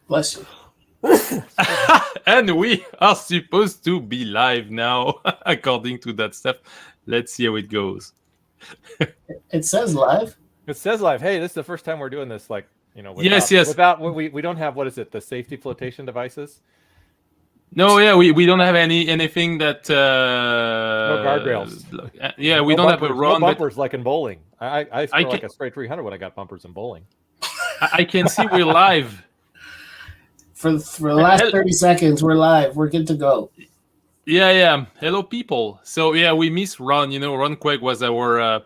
Bless you. And we are supposed to be live now, according to that stuff. Let's see how it goes. It says live. It says live. Hey, this is the first time we're doing this. Like, Yes, without yes. we don't have, what is it? The safety flotation devices. No, yeah, we don't have anything that. No guardrails. Yeah, we No don't have a bumpers. No run, but bumpers like in bowling. I I score can like a straight 300 when I got bumpers in bowling. I can see we're live. For the last 30 seconds, we're live. We're good to go. Yeah. Hello, people. So yeah, we miss Ron. Ron Quake was our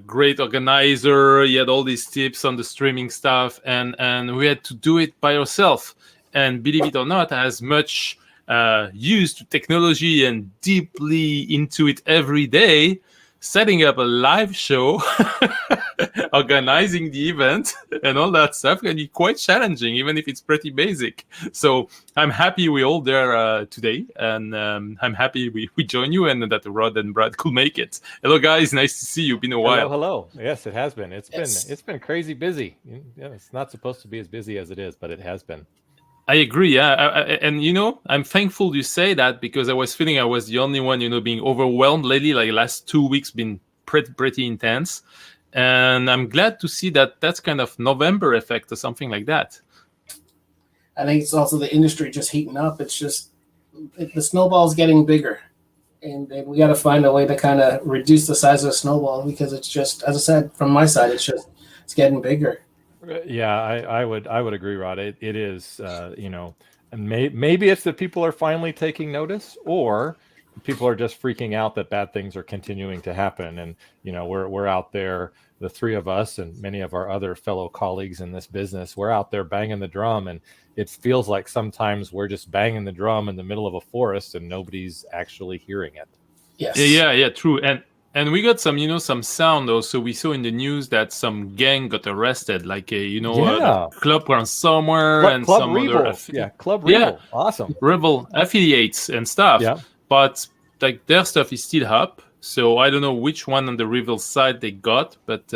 great organizer. He had all these tips on the streaming stuff, and we had to do it by ourselves. And believe it or not, as much used to technology and deeply into it every day, setting up a live show, organizing the event, and all that stuff can be quite challenging, even if it's pretty basic. So I'm happy we're all there today, and I'm happy we join you, and that Rod and Brad could make it. Hello, guys. Nice to see you. Been a while. Hello. Yes, it has been. Yes. It's been crazy busy. Yeah, it's not supposed to be as busy as it is, but it has been. I agree, yeah, and I'm thankful you say that, because I was feeling I was the only one, being overwhelmed lately. Like last 2 weeks been pretty intense, and I'm glad to see that that's kind of November effect or something like that. I think it's also the industry just heating up. It's just the snowball's getting bigger, and we got to find a way to kind of reduce the size of the snowball, because it's just, as I said, from my side, it's getting bigger. Yeah, I would agree, Rod. It is, and maybe it's that people are finally taking notice, or people are just freaking out that bad things are continuing to happen. And we're out there, the three of us and many of our other fellow colleagues in this business, we're out there banging the drum, and it feels like sometimes we're just banging the drum in the middle of a forest and nobody's actually hearing it. Yes. Yeah, true. And we got some, some sound also. We saw in the news that some gang got arrested, like a club around somewhere, and Club some Rebel. other Club Rebel. Awesome. Rebel affiliates and stuff. Yeah. But like their stuff is still up. So I don't know which one on the Rebel side they got, but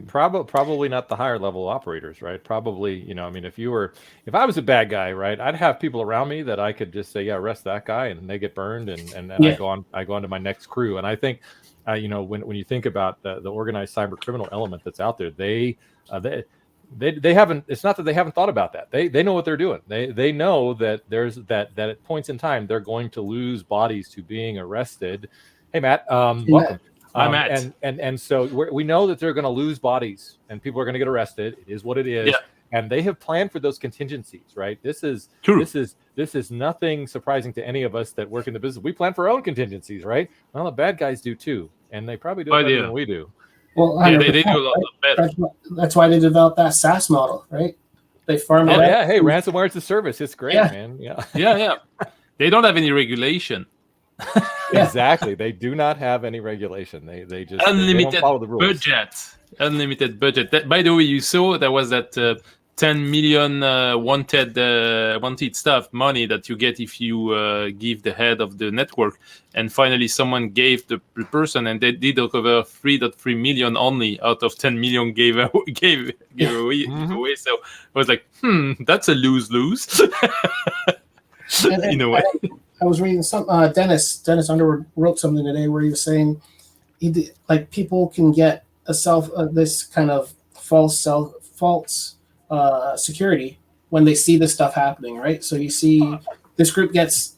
probably not the higher level operators, right? Probably, if I was a bad guy, right, I'd have people around me that I could just say, yeah, arrest that guy, and they get burned, and I go on to my next crew. And I think, when you think about the organized cyber criminal element that's out there, they haven't. It's not that they haven't thought about that. They know what they're doing. They know that there's that at points in time they're going to lose bodies to being arrested. Hey, Matt, welcome. I'm Matt. And so we know that they're going to lose bodies and people are going to get arrested. It is what it is. Yeah. And they have planned for those contingencies, right? This is true. This is nothing surprising to any of us that work in the business. We plan for our own contingencies, right? Well, the bad guys do too, and they probably do it better than we do. Well, they do a lot better. That's why they developed that SaaS model, right? They farm it out. Yeah, hey, ransomware is a service. It's great, man. Yeah. They don't have any regulation. Exactly. They do not have any regulation. They just unlimited they don't follow the rules. Unlimited budget. That, by the way, you saw there was that 10 million wanted stuff money that you get if you give the head of the network. And finally, someone gave the person, and they did over 3.3 million only out of 10 million gave away. Mm-hmm. So I was like, that's a lose-lose. In a way. I was reading some Dennis Underwood wrote something today where he was saying people can get this kind of false security when they see this stuff happening, right? So you see this group gets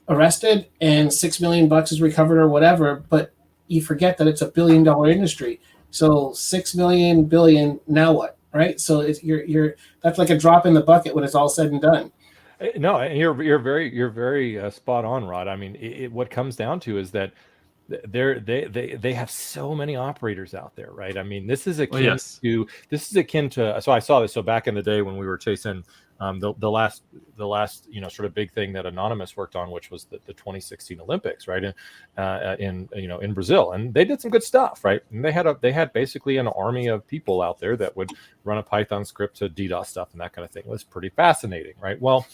arrested and $6 million is recovered or whatever, but you forget that it's $1 billion industry. So 6 million billion, now what, right? So you're that's like a drop in the bucket when it's all said and done. No, you're very spot on, Rod. I mean, what comes down to is that they have so many operators out there, right? I mean, this is akin to. So I saw this. So back in the day when we were chasing the last sort of big thing that Anonymous worked on, which was the 2016 Olympics, right? In Brazil, and they did some good stuff, right? And they had basically an army of people out there that would run a Python script to DDoS stuff and that kind of thing. It was pretty fascinating, right? Well,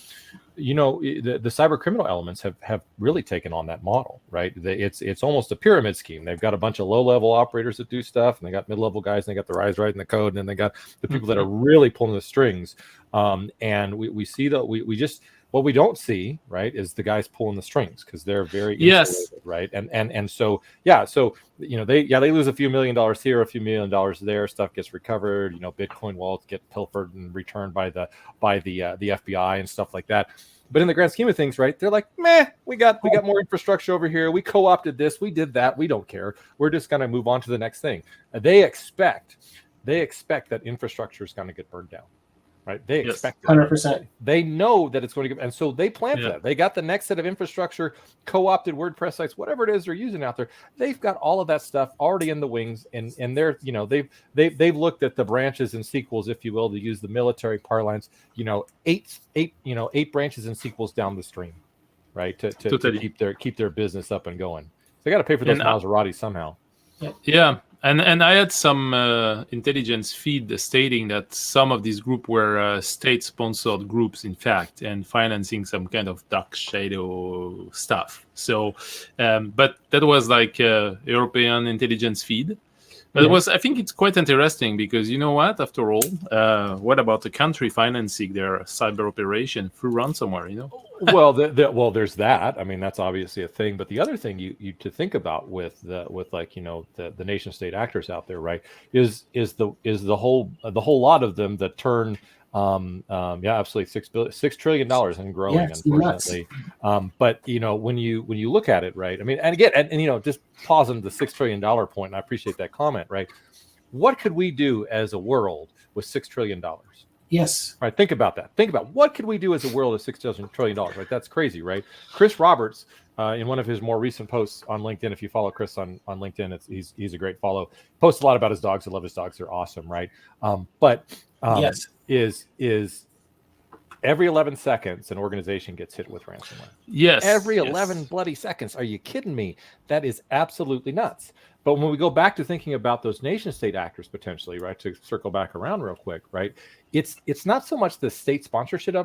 the cyber criminal elements have really taken on that model, right? It's almost a pyramid scheme. They've got a bunch of low-level operators that do stuff, and they got mid-level guys, and they got the guys writing the code, and then they got the people that are really pulling the strings. And we see that we just, what we don't see, right, is the guys pulling the strings, because they're very Yes. insulated, right? And so they lose a few $1 million here, a few $1 million there. Stuff gets recovered. Bitcoin wallets get pilfered and returned by the FBI and stuff like that. But in the grand scheme of things, right, they're like, meh, we got more infrastructure over here. We co-opted this, we did that. We don't care. We're just going to move on to the next thing. They expect that infrastructure is going to get burned down. Right, they expect 100%. They know that it's going to get, and so they plan for that. They got the next set of infrastructure, co-opted WordPress sites, whatever it is they're using out there. They've got all of that stuff already in the wings, and they're they've looked at the branches and sequels, if you will, to use the military parlance. 8 branches and sequels down the stream, right? To keep their business up and going. So they got to pay for those Maserati somehow. Yeah. And I had some intelligence feed stating that some of these groups were state-sponsored groups, in fact, and financing some kind of dark shadow stuff. So, but that was like European intelligence feed. But I think it's quite interesting, because you know what? After all, what about the country financing their cyber operation through ransomware? Well, there's that. I mean, that's obviously a thing. But the other thing you to think about with the nation state actors out there, right, is the whole lot of them that turn absolutely $6 trillion and growing, unfortunately. But when you look at it, right, I mean, and again, and just pausing the $6 trillion point, and I appreciate that comment, right? What could we do as a world with $6 trillion? Yes. All right. Think about that. Think about what could we do as a world of $6 trillion, right? That's crazy, right? Chris Roberts, in one of his more recent posts on LinkedIn, if you follow Chris on LinkedIn, he's a great follow. Posts a lot about his dogs. I love his dogs. They're awesome, right? Yes. Is every 11 seconds an organization gets hit with ransomware. Yes. Every 11 bloody seconds. Are you kidding me? That is absolutely nuts. But when we go back to thinking about those nation state actors potentially, right, to circle back around real quick, right, it's not so much the state sponsorship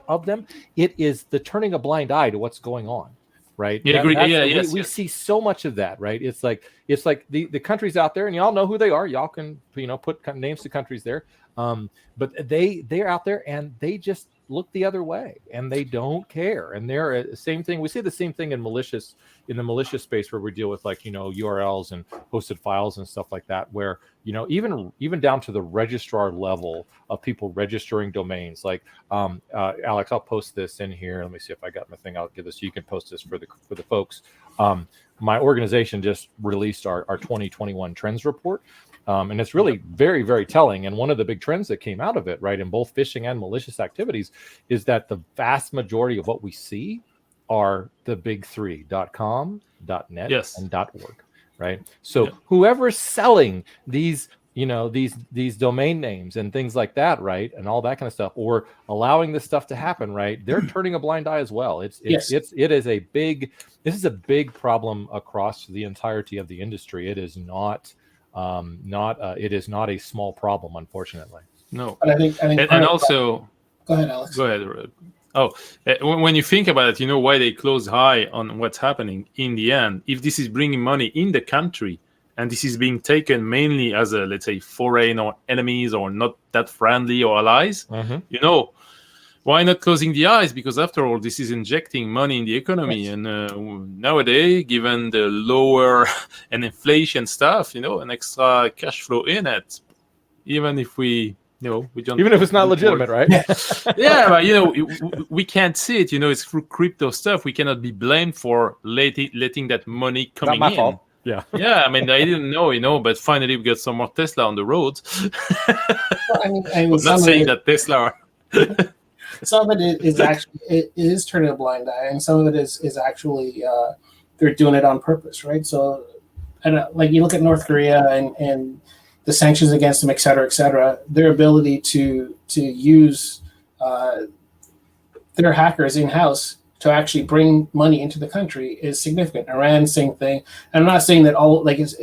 of them. It is the turning a blind eye to what's going on, right? Yeah, we see so much of that, right? It's like the countries out there, and y'all know who they are. Y'all can put names to countries there, but they're out there and they just look the other way and they don't care. And they're the same thing. We see the same thing in the malicious space, where we deal with URLs and hosted files and stuff like that, where even down to the registrar level of people registering domains. Like Alex, I'll post this in here. Let me see if I got my thing. I'll give this. You can post this for the folks. My organization just released our 2021 trends report. And it's really very, very telling. And one of the big trends that came out of it, right, in both phishing and malicious activities, is that the vast majority of what we see are the big three: .com, .net, and .org, right? So whoever's selling these, these domain names and things like that, right, and all that kind of stuff, or allowing this stuff to happen, right, they're turning a blind eye as well. This is a big problem across the entirety of the industry. It is not. It is not a small problem, unfortunately. No, but I think and also, go ahead, Alex. Go ahead. Oh, when you think about it, why they close high on what's happening in the end. If this is bringing money in the country, and this is being taken mainly as a, let's say, foreign or enemies or not that friendly or allies, why not closing the eyes? Because after all, this is injecting money in the economy. Yes. And nowadays, given the lower and inflation stuff, an extra cash flow in it, even if we don't, even if it's not legitimate, right? Yeah, but we can't see it. It's through crypto stuff. We cannot be blamed for letting that money coming in. Not my fault. Yeah. Yeah, I didn't know, but finally we got some more Tesla on the road. Well, I'm not saying that Tesla. Some of it is actually it is turning a blind eye, and some of it is actually they're doing it on purpose, right? So, like you look at North Korea and the sanctions against them, et cetera, their ability to use their hackers in-house to actually bring money into the country is significant. Iran, same thing. And I'm not saying that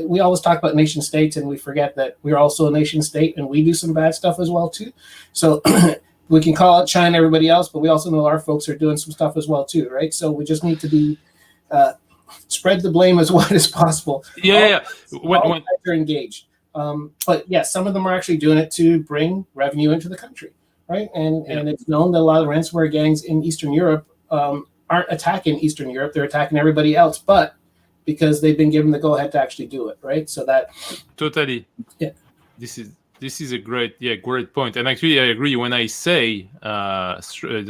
we always talk about nation states and we forget that we're also a nation state and we do some bad stuff as well too. So we can call out China, everybody else, but we also know our folks are doing some stuff as well too, right? So we just need to be spread the blame as wide as possible. Yeah. When they're engaged. But yes, some of them are actually doing it to bring revenue into the country. right? And it's known that a lot of ransomware gangs in Eastern Europe aren't attacking Eastern Europe; they're attacking everybody else, but because they've been given the go ahead to actually do it, right? So that totally. Yeah. This is a great point. And actually, I agree when I say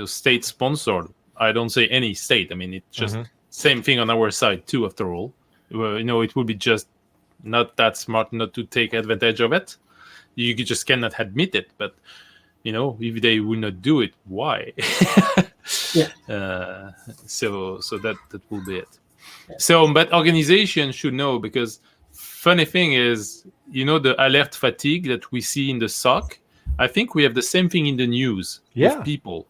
state sponsored. I don't say any state. I mean, it's just same thing on our side too. After all, it would be just not that smart not to take advantage of it. You just cannot admit it. But if they will not do it, why? So that will be it. So, but organizations should know, because funny thing is, the alert fatigue that we see in the SOC, I think we have the same thing in the news with people.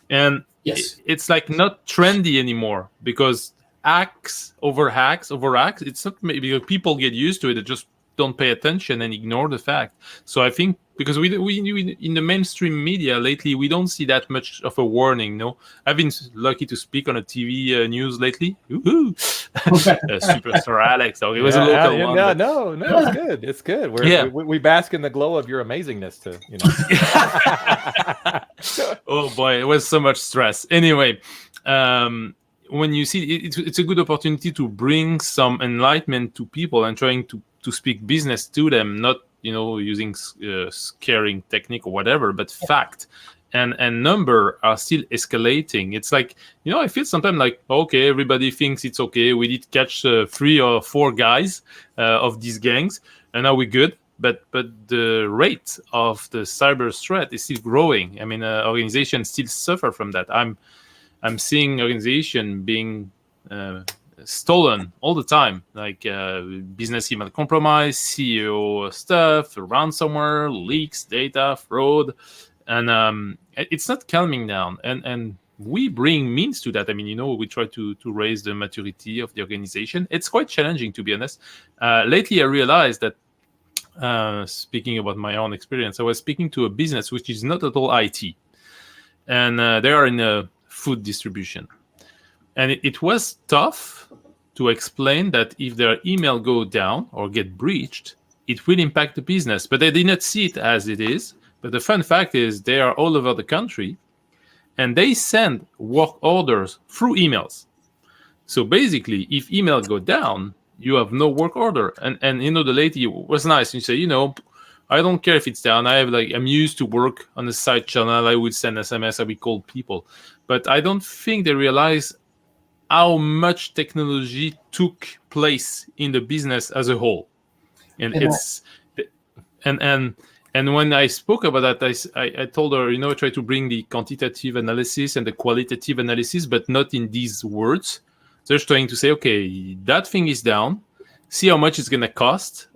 And it's like not trendy anymore, because hacks, it's not maybe people get used to it, they just don't pay attention and ignore the fact. So I think because we in the mainstream media lately, we don't see that much of a warning. No, I've been lucky to speak on a TV news lately. Superstar Alex. So it was a local one. No, it's good. It's good. We bask in the glow of your amazingness. Oh boy, it was so much stress. Anyway, when you see it's a good opportunity to bring some enlightenment to people and trying to speak business to them, not using scaring technique or whatever, but fact. And number are still escalating. It's like, I feel sometimes like, okay, everybody thinks it's okay. We did catch 3 or 4 guys of these gangs, and now we're good. But the rate of the cyber threat is still growing. I mean, organizations still suffer from that. I'm seeing organization being stolen all the time, like business email compromise, CEO stuff, ransomware, leaks, data, fraud. And it's not calming down, and we bring means to that. I mean, we try to raise the maturity of the organization. It's quite challenging, to be honest. Lately, I realized that, speaking about my own experience, I was speaking to a business which is not at all IT, and they are in food distribution. And it was tough to explain that if their email go down or get breached, it will impact the business. But they did not see it as it is. But the fun fact is they are all over the country, and they send work orders through emails. So basically, if email go down, you have no work order. And the lady was nice. And you say, I don't care if it's down. I'm used to work on the side channel. I would send SMS. I would call people. But I don't think they realize how much technology took place in the business as a whole. And And when I spoke about that, I told her, try to bring the quantitative analysis and the qualitative analysis, but not in these words. They're trying to say, okay, that thing is down. See how much it's going to cost,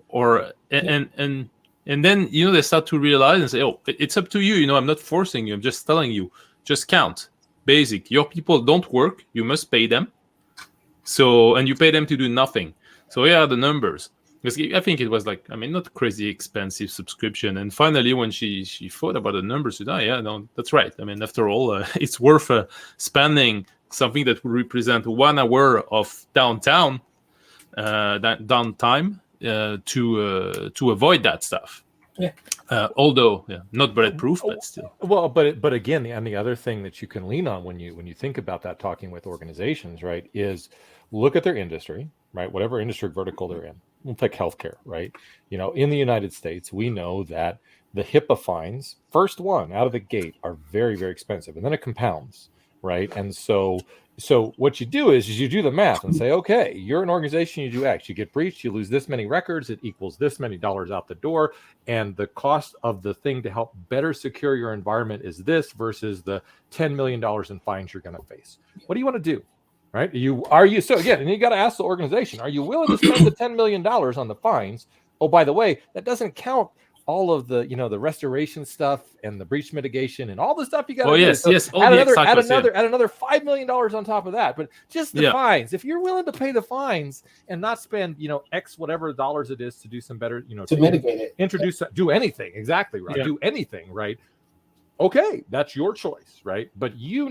and then they start to realize and say, oh, it's up to you. I'm not forcing you. I'm just telling you. Just count. Basic. Your people don't work. You must pay them. And you pay them to do nothing. So here are the numbers. Because I think it was not crazy expensive subscription. And finally, when she thought about the numbers, she said, that's right. I mean, after all, it's worth spending something that would represent 1 hour of downtime to avoid that stuff. Yeah. Although not bulletproof, but still. Well, but again, and the other thing that you can lean on when you think about that, talking with organizations, right, is look at their industry, right, whatever industry vertical they're in. We'll take healthcare, right? In the United States, we know that the HIPAA fines, first one out of the gate, are very, very expensive, and then it compounds, right? And so what you do is you do the math and say, okay, you're an organization, you do X, you get breached, you lose this many records, it equals this many dollars out the door, and the cost of the thing to help better secure your environment is this versus the $10 million in fines you're going to face. What do you want to do? Right? So again, and you got to ask the organization, are you willing to spend the $10 million on the fines? Oh, by the way, that doesn't count all of the, the restoration stuff and the breach mitigation and all the stuff you got to do. Yes. Add another $5 million on top of that. But just the fines, if you're willing to pay the fines and not spend, X whatever dollars it is to do some better, to mitigate it, do anything. Exactly right. Yeah. Do anything, right? Okay, that's your choice, right? But you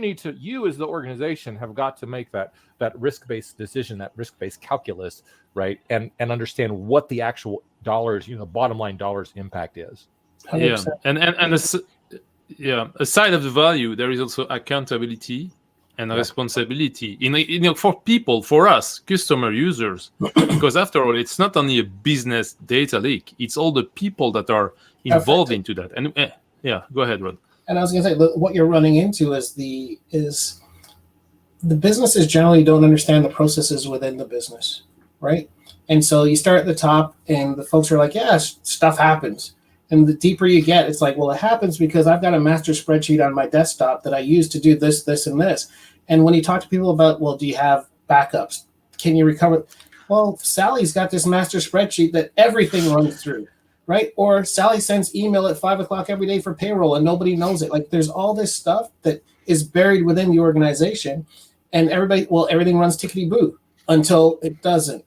as the organization have got to make that risk-based decision, that risk-based calculus, right? And understand what the actual dollars, bottom line dollars impact is. 100%. Yeah, and aside of the value, there is also accountability and responsibility for people, for us, customer users, because after all, it's not only a business data leak; it's all the people that are involved into that. And go ahead, Rod. And I was going to say, what you're running into is the businesses generally don't understand the processes within the business, right? And so you start at the top, and the folks are like, "Yeah, stuff happens." And the deeper you get, it's like, well, it happens because I've got a master spreadsheet on my desktop that I use to do this, this, and this. And when you talk to people about, well, do you have backups? Can you recover? Well, Sally's got this master spreadsheet that everything runs through, right? Or Sally sends email at 5 o'clock every day for payroll and nobody knows it. Like, there's all this stuff that is buried within the organization, and everything runs tickety-boo until it doesn't,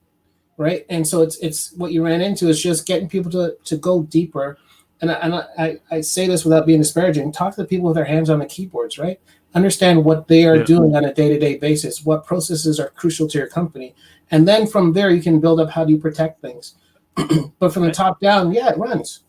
right? And so it's what you ran into is just getting people to go deeper. And I say this without being disparaging. Talk to the people with their hands on the keyboards, right? Understand what they are doing on a day-to-day basis, what processes are crucial to your company. And then from there, you can build up how do you protect things. But from the top down, it runs.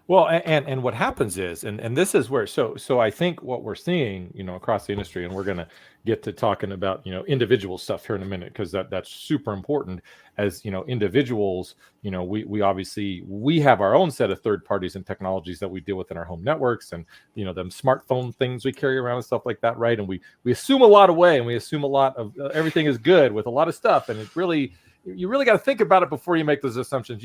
Well, and what happens is, and this is where, so I think what we're seeing, across the industry, and we're going to get to talking about, individual stuff here in a minute, because that's super important. As individuals, we obviously, we have our own set of third parties and technologies that we deal with in our home networks, and them smartphone things we carry around and stuff like that, right? And we assume a lot away, and we assume a lot of everything is good with a lot of stuff, and you really got to think about it before you make those assumptions.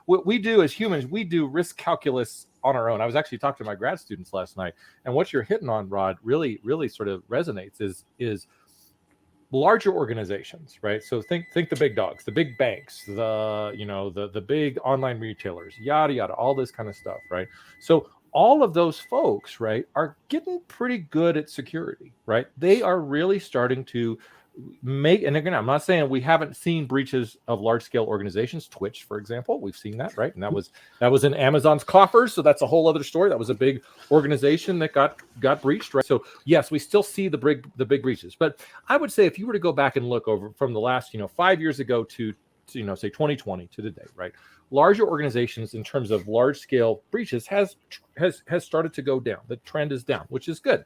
What we do as humans, we do risk calculus on our own. I was actually talking to my grad students last night, and what you're hitting on, Rod, really, really sort of resonates is larger organizations, right? So think the big dogs, the big banks, the big online retailers, yada, yada, all this kind of stuff, right? So all of those folks, right, are getting pretty good at security, right? They are really starting to make, and again, I'm not saying we haven't seen breaches of large-scale organizations. Twitch, for example, we've seen that, right? And that was in Amazon's coffers, so that's a whole other story. That was a big organization that got breached, right? So yes, we still see the big breaches, but I would say if you were to go back and look over from the last 5 years ago to say 2020 to today, right? Larger organizations in terms of large-scale breaches has started to go down. The trend is down, which is good.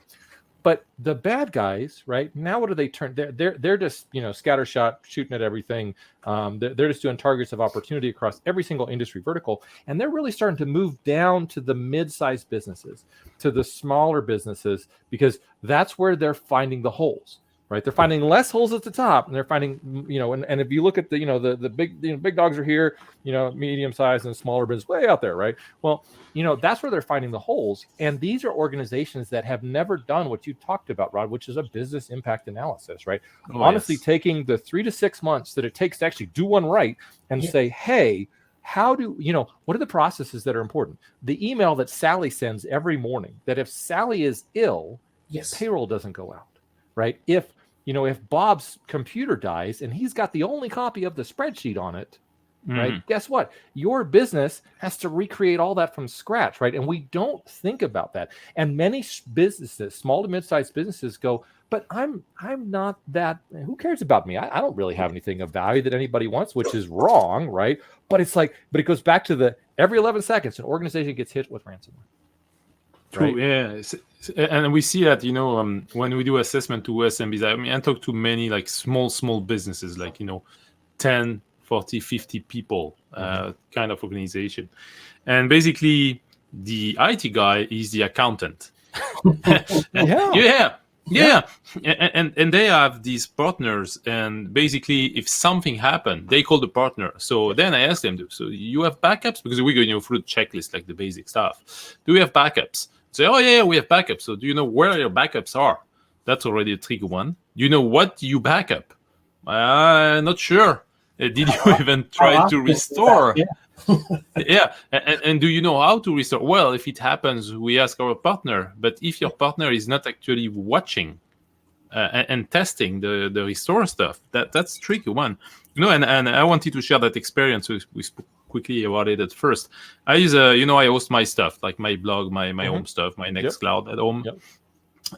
But the bad guys, right now, what do they turn? They're just scattershot, shooting at everything. They're just doing targets of opportunity across every single industry vertical, and they're really starting to move down to the mid-sized businesses, to the smaller businesses, because that's where they're finding the holes. Right, they're finding less holes at the top, and they're finding, and if you look at the big dogs are here, medium size and smaller business way out there, right? Well, that's where they're finding the holes, and these are organizations that have never done what you talked about, Rod, which is a business impact analysis, right? Honestly, taking the 3 to 6 months that it takes to actually do one right, and say, hey, how do what are the processes that are important? The email that Sally sends every morning, that if Sally is ill, payroll doesn't go out, right? If Bob's computer dies and he's got the only copy of the spreadsheet on it, right? Guess what? Your business has to recreate all that from scratch, right? And we don't think about that. And many businesses, small to mid-sized businesses, go, but I'm not that. Who cares about me? I don't really have anything of value that anybody wants, which is wrong, right? But it goes back to every 11 seconds, an organization gets hit with ransomware. True, right? Yeah, and we see that when we do assessment to SMBs. I talk to many like small businesses, like 10, 40, 50 people kind of organization, and basically the IT guy is the accountant. Yeah. And they have these partners, and basically if something happened, they call the partner. So then I ask them, so you have backups? Because we go through the checklist, like the basic stuff. Do we have backups? Say, oh yeah, we have backups. So do you know where your backups are? That's already a tricky one. Do you know what you backup? Not sure. Did you even try to restore? Yeah. And do you know how to restore? Well, if it happens, we ask our partner. But if your partner is not actually watching and testing the restore stuff, that's a tricky one. And I wanted to share that experience. We spoke quickly about it at first. I use I host my stuff, like my blog, my home stuff, my Nextcloud at home.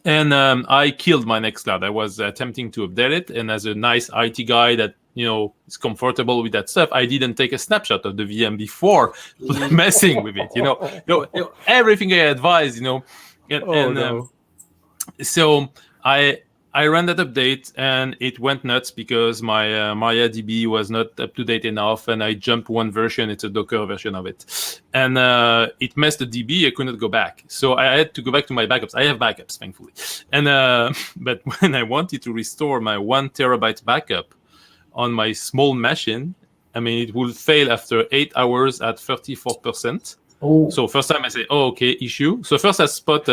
And I killed my Nextcloud. I was attempting to update it, and as a nice IT guy that is comfortable with that stuff, I didn't take a snapshot of the VM before messing with it. Everything I advise, So I ran that update and it went nuts because my MariaDB was not up to date enough, and I jumped one version. It's a Docker version of it, and it messed the DB. I couldn't go back, so I had to go back to my backups. I have backups, thankfully, and but when I wanted to restore my 1 terabyte backup on my small machine, I mean, it will fail after 8 hours at 34%. Oh. So first time I say, okay, issue. So first I spot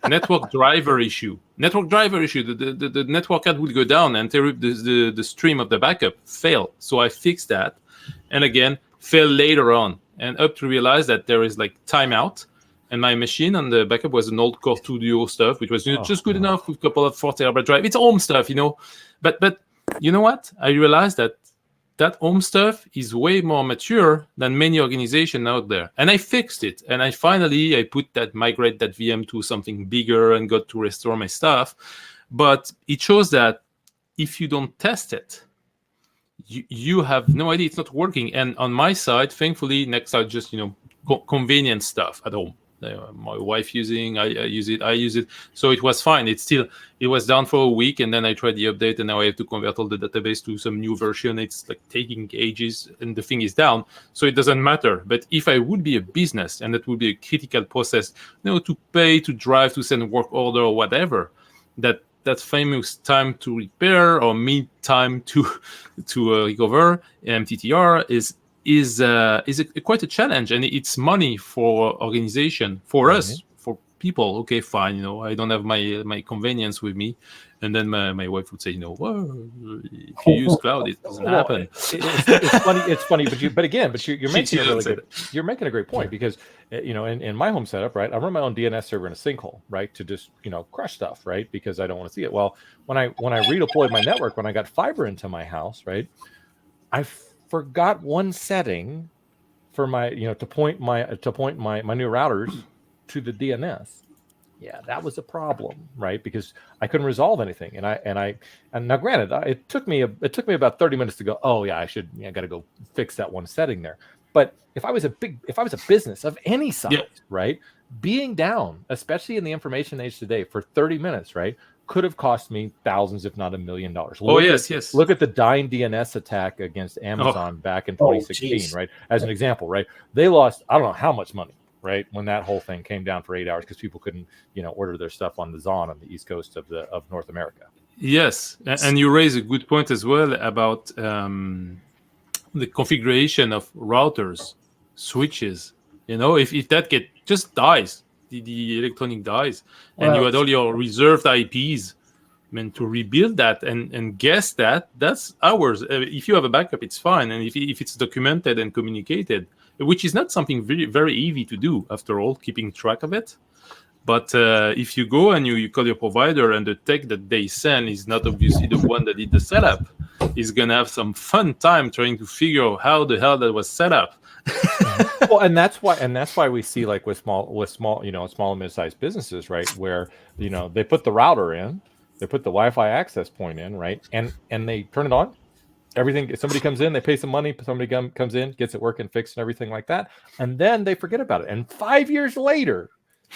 network driver issue. Network driver issue. The network card will go down and interrupt the stream of the backup. Fail. So I fixed that, and again fail later on, and up to realize that there is like timeout. And my machine on the backup was an old Core 2 Duo stuff, which was just good enough with a couple of 4 terabyte drive. It's home stuff, But you know what? I realized that home stuff is way more mature than many organizations out there. And I fixed it. And I migrate that VM to something bigger and got to restore my stuff. But it shows that if you don't test it, you have no idea it's not working. And on my side, thankfully, next I just, convenient stuff at home. My wife I use it. So it was fine. It was down for a week, and then I tried the update, and now I have to convert all the database to some new version. It's like taking ages, and the thing is down. So it doesn't matter. But if I would be a business, and that would be a critical process, to pay, to drive, to send work order or whatever, that famous time to repair or mid time to recover, MTTR is quite a challenge, and it's money for organization, for us, for people. Okay, fine. I don't have my convenience with me, and then my wife would say, well, if you use cloud, it doesn't happen. It's funny, but you're making a great point, because in my home setup, right, I run my own DNS server in a sinkhole, right, to just crush stuff, right, because I don't want to see it. Well, when I redeployed my network, when I got fiber into my house, right, I forgot one setting for my to point my new routers to the DNS. Yeah, that was a problem, right? Because I couldn't resolve anything, and now granted, it took me about 30 minutes to go, oh yeah, I got to go fix that one setting there. But if I was a business of any size, right, being down, especially in the information age today, for 30 minutes, right, could have cost me thousands, if not $1 million. Yes. Look at the Dyn DNS attack against Amazon back in 2016, right? As an example, right? They lost, I don't know how much money, right, when that whole thing came down for 8 hours because people couldn't, order their stuff on the Zon on the East Coast of North America. Yes, and you raise a good point as well about the configuration of routers, switches. If that just dies. The electronic dies, and you had all your reserved IPs. To rebuild that and guess that's hours. If you have a backup, it's fine, and if it's documented and communicated, which is not something very, very easy to do, after all, keeping track of it. But if you go and you call your provider, and the tech that they send is not obviously the one that did the setup, is gonna have some fun time trying to figure out how the hell that was set up. Well, and that's why we see, like, with small and mid-sized businesses, right, where they put the router in, they put the Wi-Fi access point in, right, and they turn it on. Everything, somebody comes in, they pay some money, somebody comes in, gets it working, fixed, and everything like that, and then they forget about it. And 5 years later,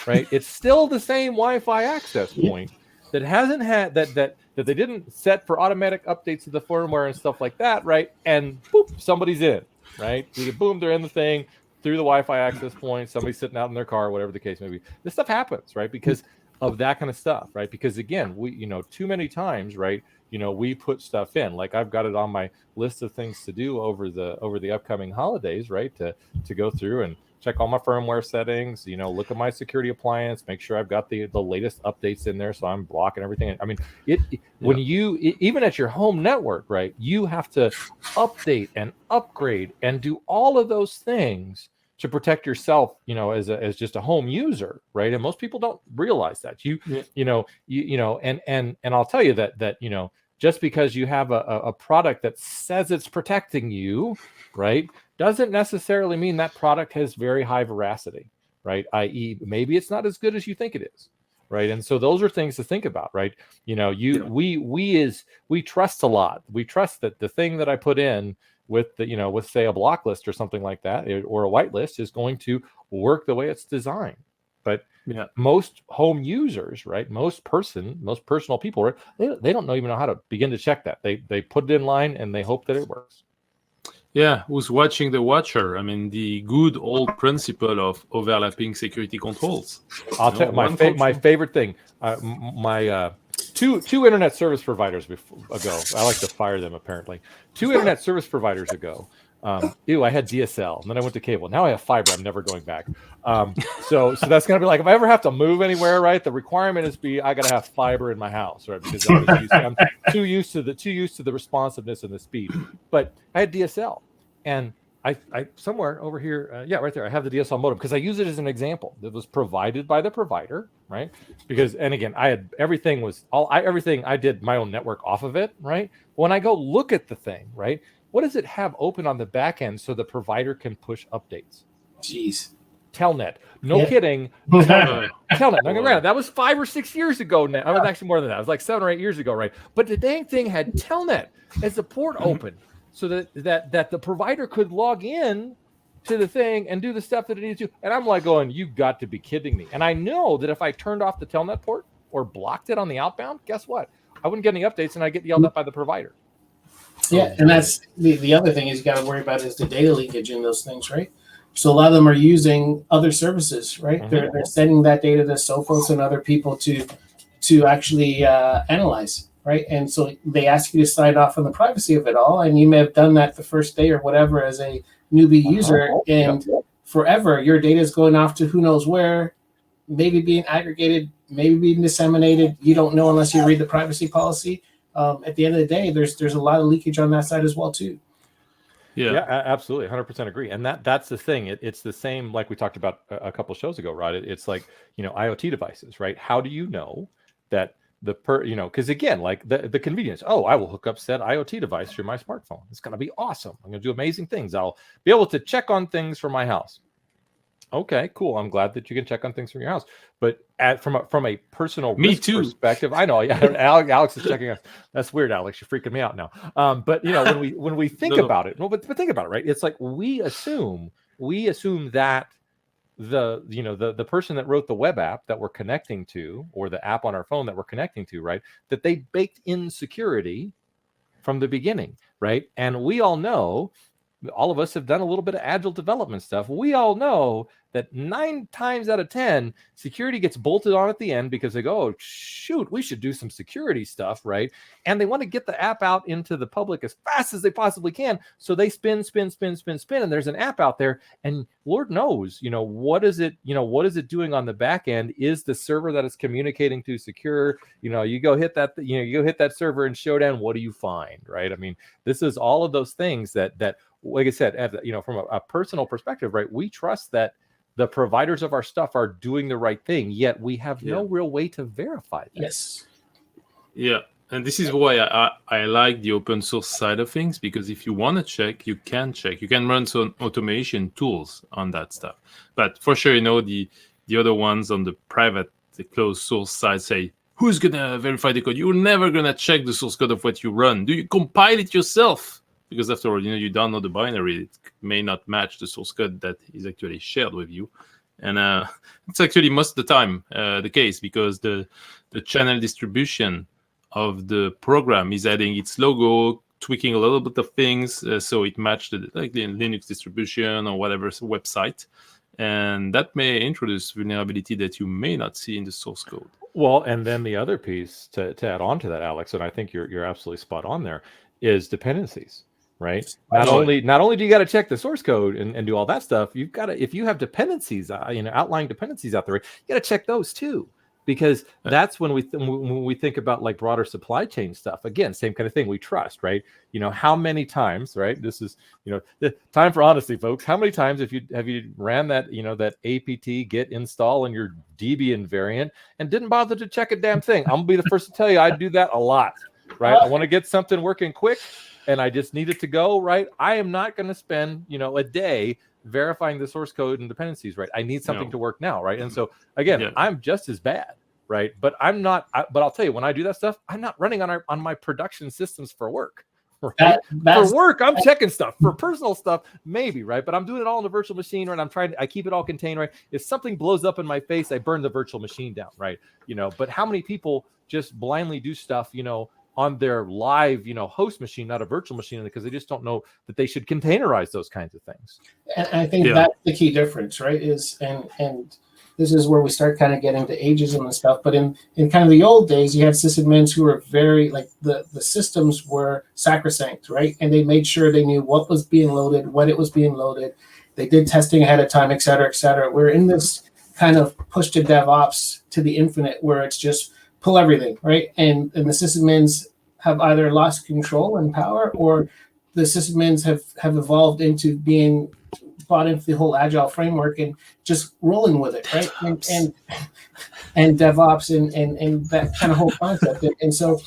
right, it's still the same Wi-Fi access point that hasn't had that they didn't set for automatic updates to the firmware and stuff like that, right? And boop, somebody's in, right? Boom, they're in the thing through the Wi-Fi access point. Somebody's sitting out in their car, whatever the case may be. This stuff happens, right? Because of that kind of stuff, right? Because again, we too many times, right? We put stuff in. Like, I've got it on my list of things to do over the upcoming holidays, right? To go through and check all my firmware settings, look at my security appliance, make sure I've got the latest updates in there, so I'm blocking everything. I mean, when you even at your home network, right, you have to update and upgrade and do all of those things to protect yourself, as just a home user, right? And most people don't realize that. And I'll tell you that just because you have a product that says it's protecting you, right, doesn't necessarily mean that product has very high veracity, right? I.e., maybe it's not as good as you think it is, right? And so those are things to think about, right? We trust a lot. We trust that the thing that I put in with with say a block list or something like that, or a whitelist, is going to work the way it's designed. But Yeah. Most home users, right? Most personal people, right? They don't even know how to begin to check that. They put it in line and they hope that it works. Yeah, who's watching the watcher? I mean, the good old principle of overlapping security controls. I'll tell you, my favorite thing. My two internet service providers ago. I like to fire them. Apparently, 2 internet service providers ago. I had DSL, and then I went to cable. Now I have fiber. I'm never going back. So that's gonna be like, if I ever have to move anywhere, right? The requirement is I gotta have fiber in my house, right? Because I'm too used to the responsiveness and the speed. But I had DSL, and I somewhere over here, right there, I have the DSL modem because I use it as an example that was provided by the provider, right? Because, and again, I had everything I did my own network off of it, right? When I go look at the thing, right? What does it have open on the back end so the provider can push updates? Jeez. Telnet. No kidding. Telnet. Now, that was 5 or 6 years ago now. I was actually more than that. It was like 7 or 8 years ago, right? But the dang thing had Telnet as the port open so that the provider could log in to the thing and do the stuff that it needs to. And I'm like going, you got to be kidding me. And I know that if I turned off the Telnet port or blocked it on the outbound, guess what? I wouldn't get any updates and I'd get yelled at by the provider. Yeah, and that's the other thing is you got to worry about is the data leakage in those things, right? So a lot of them are using other services, right? Mm-hmm. They're sending that data to Sophos and other people to actually analyze, right? And so they ask you to sign off on the privacy of it all, and you may have done that the first day or whatever as a newbie user, and forever your data is going off to who knows where, maybe being aggregated, maybe being disseminated. You don't know unless you read the privacy policy. At the end of the day, there's a lot of leakage on that side as well too. Yeah, absolutely, 100% agree. And that's the thing. It's the same like we talked about a couple shows ago, right? It's like, IoT devices, right? How do you know that because again, like the convenience. Oh, I will hook up said IoT device through my smartphone. It's going to be awesome. I'm going to do amazing things. I'll be able to check on things from my house. Okay, cool. I'm glad that you can check on things from your house. But from a personal risk perspective, I know. Yeah, Alex is checking us. That's weird, Alex. You're freaking me out now. But when we think about it, but think about it, right? It's like we assume that the person that wrote the web app that we're connecting to, or the app on our phone that we're connecting to, right, that they baked in security from the beginning, right? And we all know. All of us have done a little bit of agile development stuff. We all know that 9 times out of 10, security gets bolted on at the end because they go, oh, shoot, we should do some security stuff, right? And they want to get the app out into the public as fast as they possibly can. So they spin, and there's an app out there. And Lord knows, what is it doing on the back end? Is the server that it's communicating to secure? You go hit that server in Showdown. What do you find, right? I mean, this is all of those things that like I said, from a personal perspective, right? We trust that the providers of our stuff are doing the right thing, yet we have no real way to verify that. Yes. Yeah. And this is why I like the open source side of things, because if you want to check, you can check. You can run some automation tools on that stuff. But for sure, the other ones on the private, the closed source side say, who's going to verify the code? You're never going to check the source code of what you run. Do you compile it yourself? Because after all, you download the binary, it may not match the source code that is actually shared with you. And it's actually most of the time the case, because the channel distribution of the program is adding its logo, tweaking a little bit of things so it matched the Linux distribution or whatever website. And that may introduce vulnerability that you may not see in the source code. Well, and then the other piece to add on to that, Alex, and I think you're absolutely spot on there, is dependencies. Right. Not only do you got to check the source code and do all that stuff, you've got to, if you have dependencies, outlying dependencies out there, you got to check those too, because that's when we think about like broader supply chain stuff. Again, same kind of thing. We trust, right? How many times, right? This is, the time for honesty, folks. How many times have you ran that, that apt get install in your Debian variant and didn't bother to check a damn thing? I'm gonna be the first to tell you, I do that a lot, right? I want to get something working quick, and I just need it to go, right? I am not going to spend, a day verifying the source code and dependencies, right? I need something to work now, right? And so, again, I'm just as bad, right? But I'm not. But I'll tell you, when I do that stuff, I'm not running on my production systems for work. right? For work, I'm checking stuff. For personal stuff, maybe, right? But I'm doing it all in the virtual machine, right? I keep it all contained, right? If something blows up in my face, I burn the virtual machine down, right? But how many people just blindly do stuff, on their live, host machine, not a virtual machine, because they just don't know that they should containerize those kinds of things. And I think that's the key difference, right? And this is where we start kind of getting to ageism and stuff. But in kind of the old days, you had sysadmins who were very, like, the systems were sacrosanct, right? And they made sure they knew what was being loaded, when it was being loaded. They did testing ahead of time, et cetera, et cetera. We're in this kind of push to DevOps to the infinite, where it's just pull everything, right? And the sysadmins have either lost control and power, or the sysadmins have evolved into being bought into the whole agile framework and just rolling with it, right? And DevOps and that kind of whole concept. And so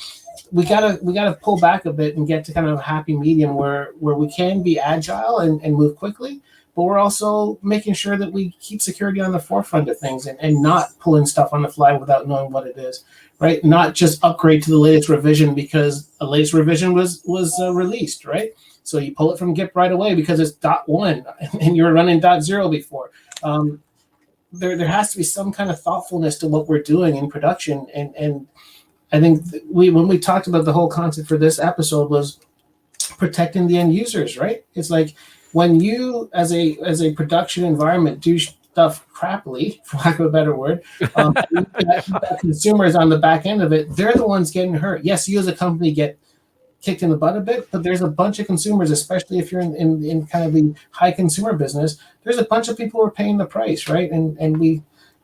we gotta pull back a bit and get to kind of a happy medium where we can be agile and move quickly, but we're also making sure that we keep security on the forefront of things and not pulling stuff on the fly without knowing what it is, right? Not just upgrade to the latest revision because a latest revision was released, right? So you pull it from Git right away because it's .1 and you were running .0 before. There has to be some kind of thoughtfulness to what we're doing in production. And I think when we talked about the whole concept for this episode was protecting the end users, right? It's like when you, as a production environment, do stuff crappily, for lack of a better word, consumers on the back end of it, they're the ones getting hurt. Yes, you as a company get kicked in the butt a bit, but there's a bunch of consumers, especially if you're in kind of the high consumer business, there's a bunch of people who are paying the price, right? And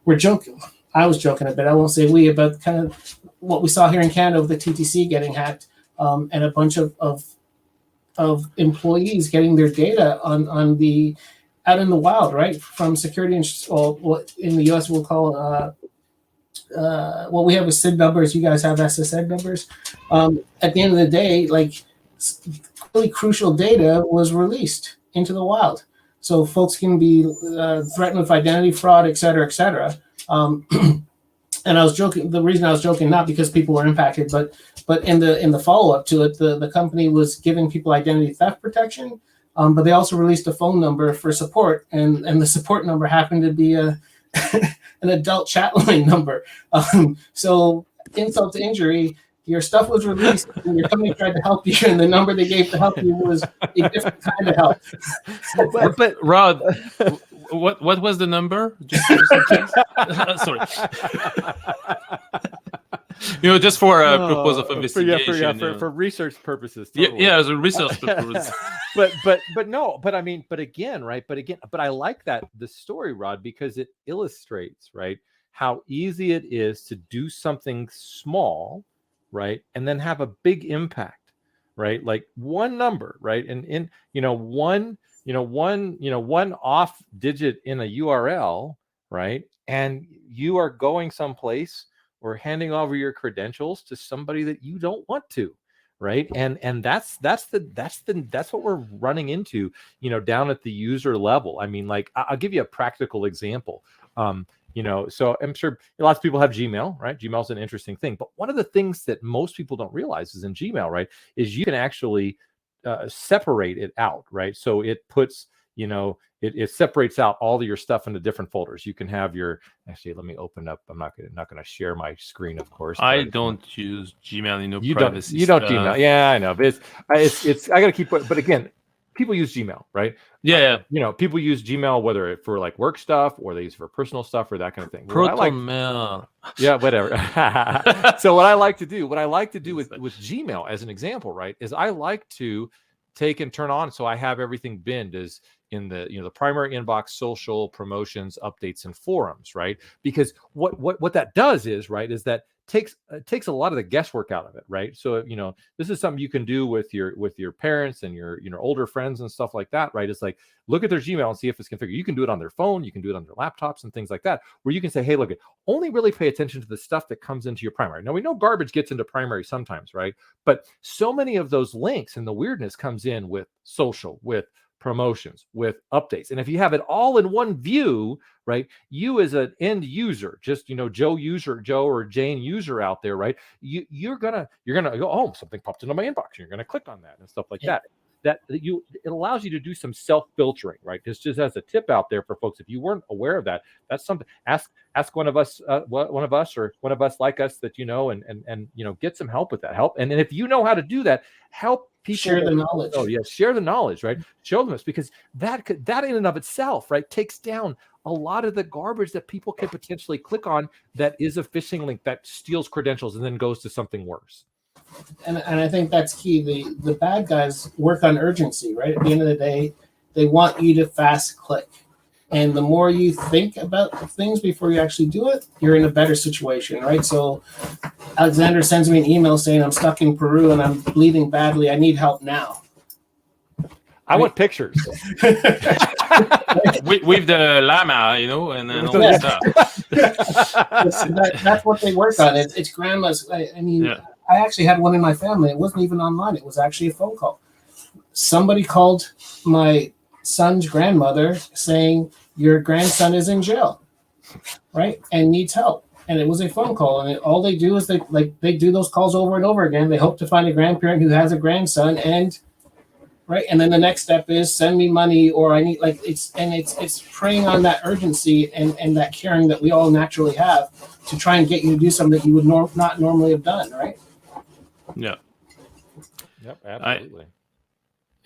we're joking. I was joking a bit. I won't say we, about kind of what we saw here in Canada with the TTC getting hacked, and a bunch of employees getting their data on the out in the wild, right? From security and what in the US we'll call what we have is SID numbers. You guys have SSN numbers. At the end of the day, like, really crucial data was released into the wild, so folks can be threatened with identity fraud, et cetera, et cetera. And I was joking. The reason I was joking, not because people were impacted, but in the follow up to it, the company was giving people identity theft protection, but they also released a phone number for support, and the support number happened to be an adult chat line number. So insult to injury, your stuff was released and your company tried to help you, and the number they gave to help you was a different kind of help. But Rod, what was the number? Just in case. Sorry. Just for a purpose of investigation. For research purposes. Totally. Yeah, as a research purpose. But I like the story, Rod, because it illustrates, right, how easy it is to do something small, right, and then have a big impact, right? Like one number, right, and one off digit in a URL, right, and you are going someplace or handing over your credentials to somebody that you don't want to, right? And that's what we're running into, down at the user level. I mean, like, I'll give you a practical example. So I'm sure lots of people have Gmail, right? Gmail's an interesting thing, but one of the things that most people don't realize is in Gmail, right, is you can actually separate it out, right? So it puts, it separates out all of your stuff into different folders. You can have actually, let me open up. I'm not going to share my screen, of course. I don't use Gmail, you privacy. You don't Gmail. Yeah, I know. But it's I got to keep, but again, people use Gmail, right? Yeah. People use Gmail, whether for like work stuff or they use it for personal stuff or that kind of thing. Mail. Yeah, whatever. So what I like to do with Gmail as an example, right, is I like to take and turn on, so I have everything binned as in the the primary inbox, social, promotions, updates, and forums, right? Because what that does is, right, is that takes a lot of the guesswork out of it, right? So this is something you can do with your parents and your older friends and stuff like that, right? It's like, look at their Gmail and see if it's configured. You can do it on their phone, you can do it on their laptops and things like that, where you can say, hey, look, only really pay attention to the stuff that comes into your primary. Now we know garbage gets into primary sometimes, right? But so many of those links and the weirdness comes in with social, with promotions, with updates. And if you have it all in one view, right, you as an end user, just Joe or Jane user out there, right, you're gonna go, oh, something popped into my inbox. You're gonna click on that and stuff like that. It allows you to do some self-filtering, right? Just as a tip out there for folks, if you weren't aware of that, that's something. Ask one of us, or one of us like us that and get some help with that. And if you know how to do that, help people share the knowledge. Oh yes, share the knowledge, right? Show them this, because that in and of itself, right, takes down a lot of the garbage that people can potentially click on that is a phishing link that steals credentials and then goes to something worse. And I think that's key. The bad guys work on urgency, right? At the end of the day, they want you to fast click. And the more you think about things before you actually do it, you're in a better situation, right? So Alexander sends me an email saying I'm stuck in Peru and I'm bleeding badly. I need help now. I want pictures. with the llama, and then all that stuff. That's what they work on. It's grandma's. I mean, I actually had one in my family. It wasn't even online. It was actually a phone call. Somebody called my son's grandmother saying, your grandson is in jail, right? And needs help. And it was a phone call. And all they do is they do those calls over and over again. They hope to find a grandparent who has a grandson, and right. And then the next step is send me money, or I need it's preying on that urgency and that caring that we all naturally have to try and get you to do something that you would not normally have done, right? Yeah. Yep, absolutely.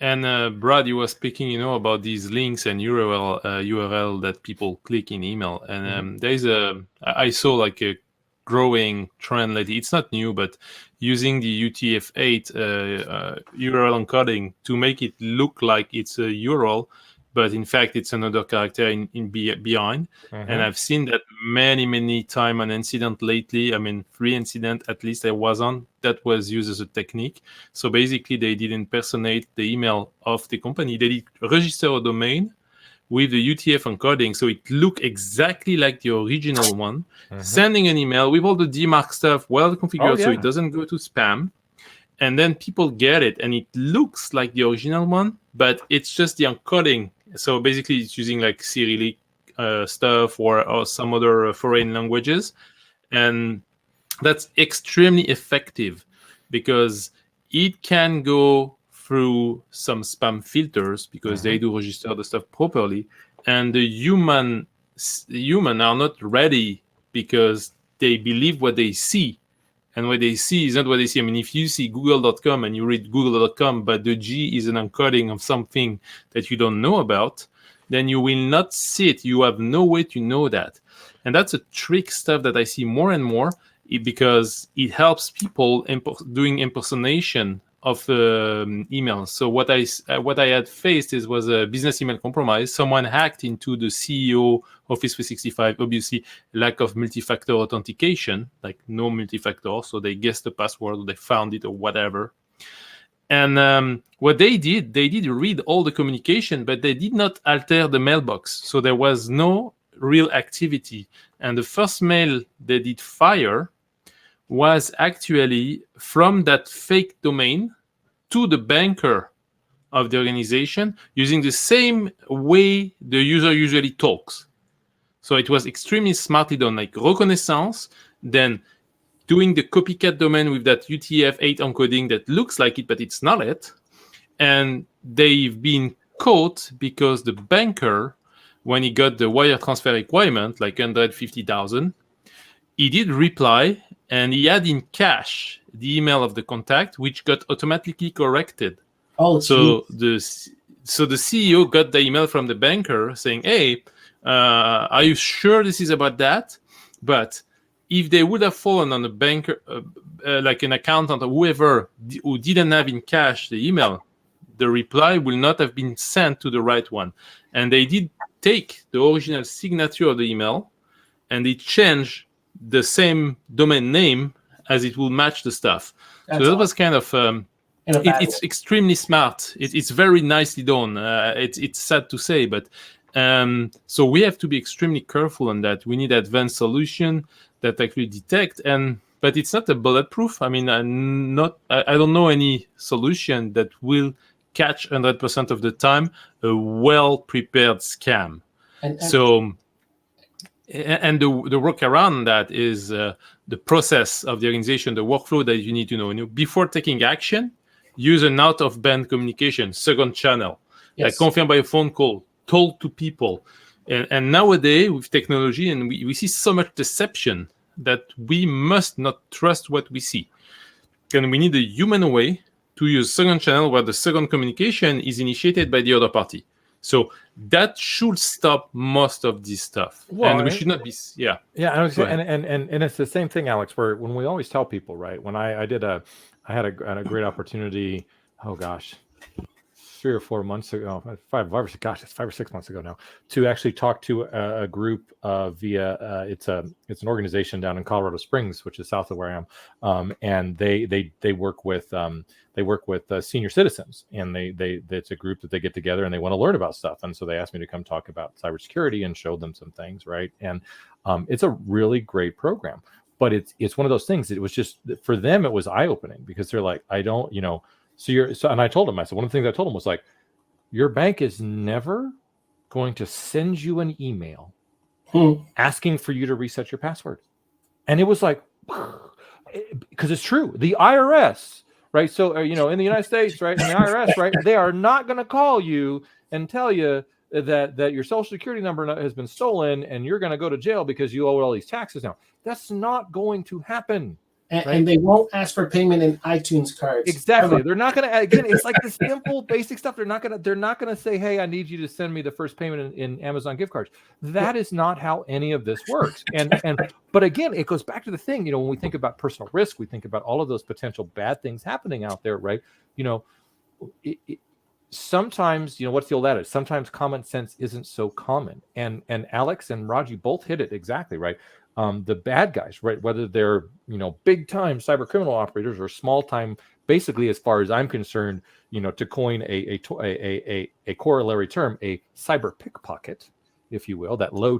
Brad, you were speaking, about these links and URL that people click in email, and I saw like a growing trend lately. It's not new, but using the UTF-8 URL encoding to make it look like it's a URL, but in fact it's another character behind. And I've seen that many time on incident lately. I mean, 3 incident at least I was on that was used as a technique. So basically they did impersonate the email of the company. They did register a domain with the UTF encoding, so it looked exactly like the original one, sending an email with all the DMARC stuff well configured, so it doesn't go to spam. And then people get it, and it looks like the original one, but it's just the encoding. So basically, it's using like Cyrillic stuff or some other foreign languages, and that's extremely effective because it can go through some spam filters because they do register the stuff properly, and the human are not ready because they believe what they see. And what they see is not what they see. I mean, if you see google.com and you read google.com, but the G is an encoding of something that you don't know about, then you will not see it. You have no way to know that. And that's a trick stuff that I see more and more because it helps people doing impersonation of emails. So what I had faced was a business email compromise. Someone hacked into the CEO Office 365, obviously lack of multi-factor authentication, like no multi-factor. So they guessed the password, or they found it or whatever. And what they did read all the communication, but they did not alter the mailbox. So there was no real activity. And the first mail they did fire was actually from that fake domain to the banker of the organization using the same way the user usually talks. So it was extremely smartly done, like reconnaissance, then doing the copycat domain with that UTF-8 encoding that looks like it, but it's not it. And they've been caught because the banker, when he got the wire transfer requirement, like 150,000, he did reply, and he had in cache the email of the contact, which got automatically corrected. Oh, so the CEO got the email from the banker saying, "Hey, are you sure this is about that?" But if they would have fallen on a banker, like an accountant or whoever who didn't have in cache the email, the reply will not have been sent to the right one. And they did take the original signature of the email, and they changed the same domain name as it will match the stuff. So that was kind of it's extremely smart. It's very nicely done. It's sad to say, but so we have to be extremely careful on that. We need advanced solution that actually detect, but it's not a bulletproof. I mean, I don't know any solution that will catch 100% of the time a well-prepared scam. And the workaround that is the process of the organization, the workflow that you need to know. Before taking action, use an out-of-band communication, second channel, like confirmed by a phone call, told to people. And nowadays, with technology, and we see so much deception that we must not trust what we see. And we need a human way to use second channel where the second communication is initiated by the other party. So that should stop most of this stuff. And we should not be, and it's the same thing, Alex, where when we always tell people, right, when I had a great opportunity, 3 or 4 months ago, 5 or 6 months ago now, to actually talk to a group via it's an organization down in Colorado Springs, which is south of where I am, and they work with senior citizens, and it's a group that they get together and they want to learn about stuff, and so they asked me to come talk about cybersecurity and show them some things, right? And it's a really great program, but it's one of those things. It was just, for them, it was eye-opening, because they're like, I don't, and I told them, I said, one of the things I told them was like, your bank is never going to send you an email asking for you to reset your password. And it was like, because it's true. The IRS, right? So, in the United States, right? In the IRS, right? They are not going to call you and tell you that your social security number has been stolen and you're going to go to jail because you owe all these taxes now. That's not going to happen. And they won't ask for payment in iTunes cards. Exactly. They're not going to. Again, it's like the simple, basic stuff. They're not going to say, "Hey, I need you to send me the first payment in Amazon gift cards." That is not how any of this works. But again, it goes back to the thing. When we think about personal risk, we think about all of those potential bad things happening out there, right? Sometimes, what's the old adage? Sometimes common sense isn't so common. And Alex and Raji both hit it exactly right. The bad guys, right? Whether they're, big time cyber criminal operators or small time, basically, as far as I'm concerned, to coin a corollary term, a cyber pickpocket, if you will, that low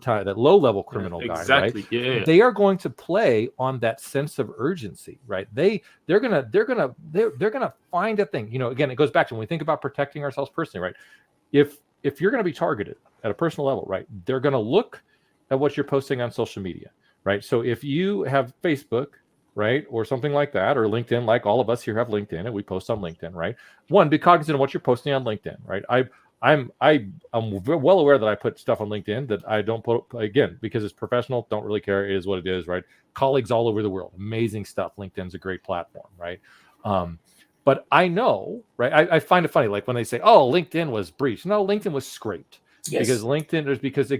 level criminal guy, right? Yeah. They are going to play on that sense of urgency, right? They're gonna find a thing. Again, it goes back to when we think about protecting ourselves personally, right? If you're going to be targeted at a personal level, right, they're going to look at what you're posting on social media. Right. So if you have Facebook, right, or something like that, or LinkedIn, like all of us here have LinkedIn and we post on LinkedIn, right? One, be cognizant of what you're posting on LinkedIn, right? I'm well aware that I put stuff on LinkedIn that I don't put, again, because it's professional, don't really care. It is what it is, right? Colleagues all over the world, amazing stuff. LinkedIn's a great platform, right? But I know, right? I find it funny, like when they say, "Oh, LinkedIn was breached." No, LinkedIn was scraped. Yes. Because LinkedIn, because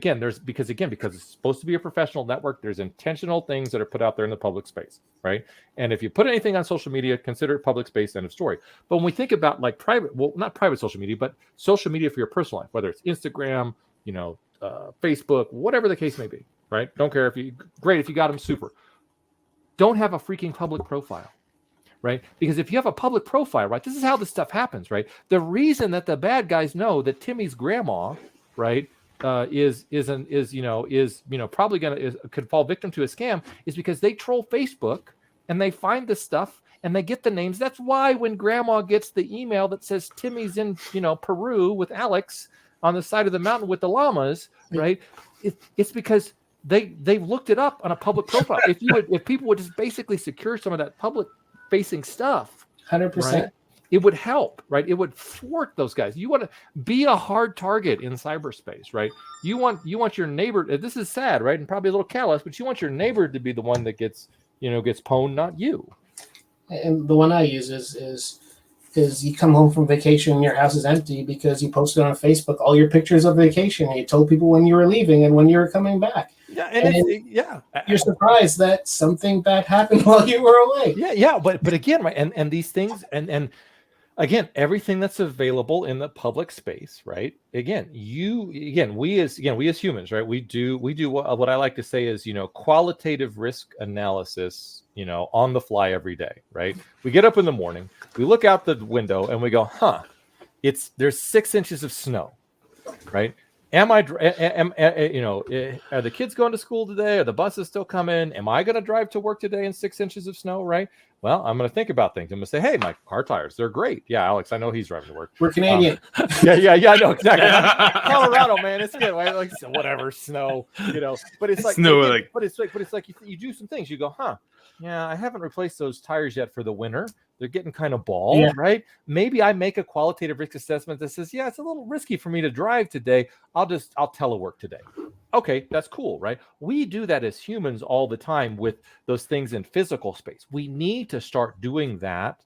it's supposed to be a professional network, there's intentional things that are put out there in the public space, right? And if you put anything on social media, consider it public space, end of story. But when we think about like not private social media, but social media for your personal life, whether it's Instagram, Facebook, whatever the case may be, right? Don't care if you got them, super. Don't have a freaking public profile. Right? Because if you have a public profile, right, this is how this stuff happens, right? The reason that the bad guys know that Timmy's grandma, right, is probably could fall victim to a scam is because they troll Facebook and they find this stuff and they get the names. That's why when grandma gets the email that says Timmy's in Peru with Alex on the side of the mountain with the llamas, right? It's because they've looked it up on a public profile. If people would just basically secure some of that public facing stuff, 100%, right, it would help, right? It would thwart those guys. You want to be a hard target in cyberspace, right? You want your neighbor. This is sad, right? And probably a little callous, but you want your neighbor to be the one that gets pwned, not you. And the one I use is you come home from vacation and your house is empty because you posted on Facebook all your pictures of vacation. And you told people when you were leaving and when you were coming back. Yeah, and you're surprised that something bad happened while you were away. Yeah, but again, right, and these things, and again, everything that's available in the public space, right? We as humans, right? We do what I like to say is qualitative risk analysis, on the fly every day, right? We get up in the morning, we look out the window, and we go, there's 6 inches of snow, right? Am I, are the kids going to school today? Are the buses still coming? Am I going to drive to work today in 6 inches of snow? Right. Well, I'm going to think about things. I'm going to say, hey, my car tires, they're great. Yeah, Alex, I know he's driving to work. We're Canadian. Yeah, I know exactly. Colorado, man, it's good. Right? Like whatever, snow, But it's like snow, but it's like you do some things. You go, huh? Yeah, I haven't replaced those tires yet for the winter. They're getting kind of bald, right? Maybe I make a qualitative risk assessment that says, yeah, it's a little risky for me to drive today. I'll telework today. Okay, that's cool, right? We do that as humans all the time with those things in physical space. We need to start doing that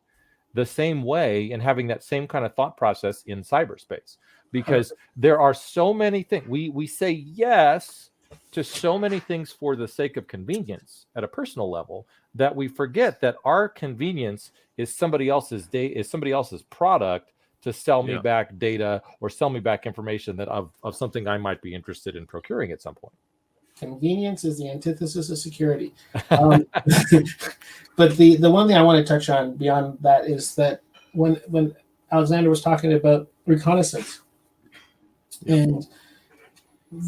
the same way and having that same kind of thought process in cyberspace, because there are so many things. We say yes to so many things for the sake of convenience at a personal level that we forget that our convenience is somebody else's product to sell me back data or sell me back information that of something I might be interested in procuring at some point. Convenience is the antithesis of security. But the one thing I want to touch on beyond that is that when Alexander was talking about reconnaissance, and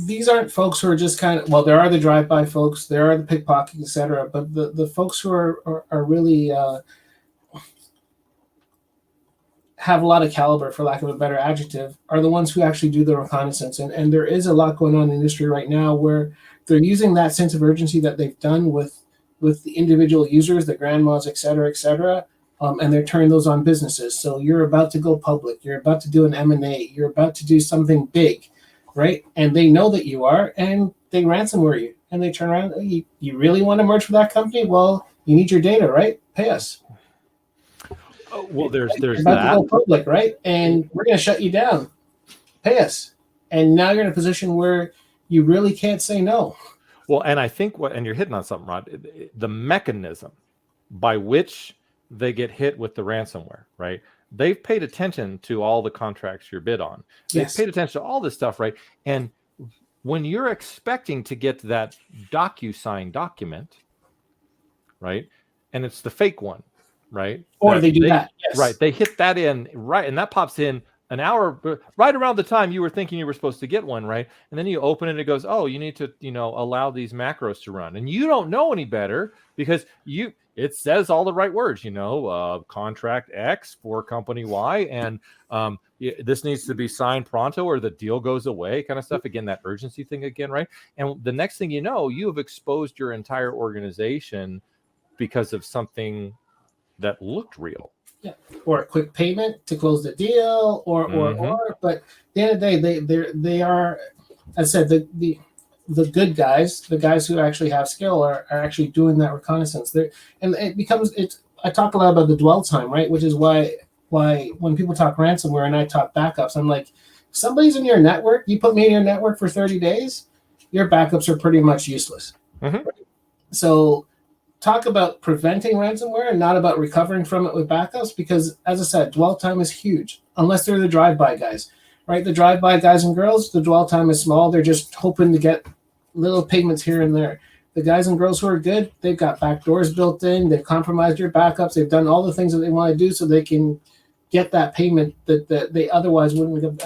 these aren't folks who are just kind of, well, there are the drive-by folks, there are the pickpockets, etc. But the folks who are really have a lot of caliber, for lack of a better adjective, are the ones who actually do the reconnaissance. And there is a lot going on in the industry right now where they're using that sense of urgency that they've done with the individual users, the grandmas, et cetera, and they're turning those on businesses. So you're about to go public, you're about to do an M&A, you're about to do something big, right? And they know that you are, and they ransomware you. And they turn around, you really want to merge with that company? Well, you need your data, right? Pay us. Well, there's about to go public, right? And we're going to shut you down. Pay us. And now you're in a position where you really can't say no. Well, and I think and you're hitting on something, Rod, the mechanism by which they get hit with the ransomware, right? They've paid attention to all the contracts you're bid on. They've paid attention to all this stuff, right? And when you're expecting to get that DocuSign document, right? And it's the fake one, right? Or they do that. Yes. Right. They hit that in, right? And that pops in an hour, right around the time you were thinking you were supposed to get one, right? And then you open it and it goes, oh, you need to, allow these macros to run. And you don't know any better because it says all the right words, contract X for company Y. And this needs to be signed pronto or the deal goes away kind of stuff. Again, that urgency thing again, right? And the next thing you know, you have exposed your entire organization because of something that looked real. Yeah, or a quick payment to close the deal, or but at the end of the day, they are, as I said, the good guys, the guys who actually have skill are actually doing that reconnaissance. And I talk a lot about the dwell time, right? Which is why when people talk ransomware and I talk backups, I'm like, somebody's in your network, you put me in your network for 30 days, your backups are pretty much useless. Right? So talk about preventing ransomware and not about recovering from it with backups, because as I said, dwell time is huge, unless they're the drive-by guys, right? The drive-by guys and girls, the dwell time is small. They're just hoping to get little payments here and there. The guys and girls who are good, they've got backdoors built in. They've compromised your backups. They've done all the things that they want to do so they can get that payment that they otherwise wouldn't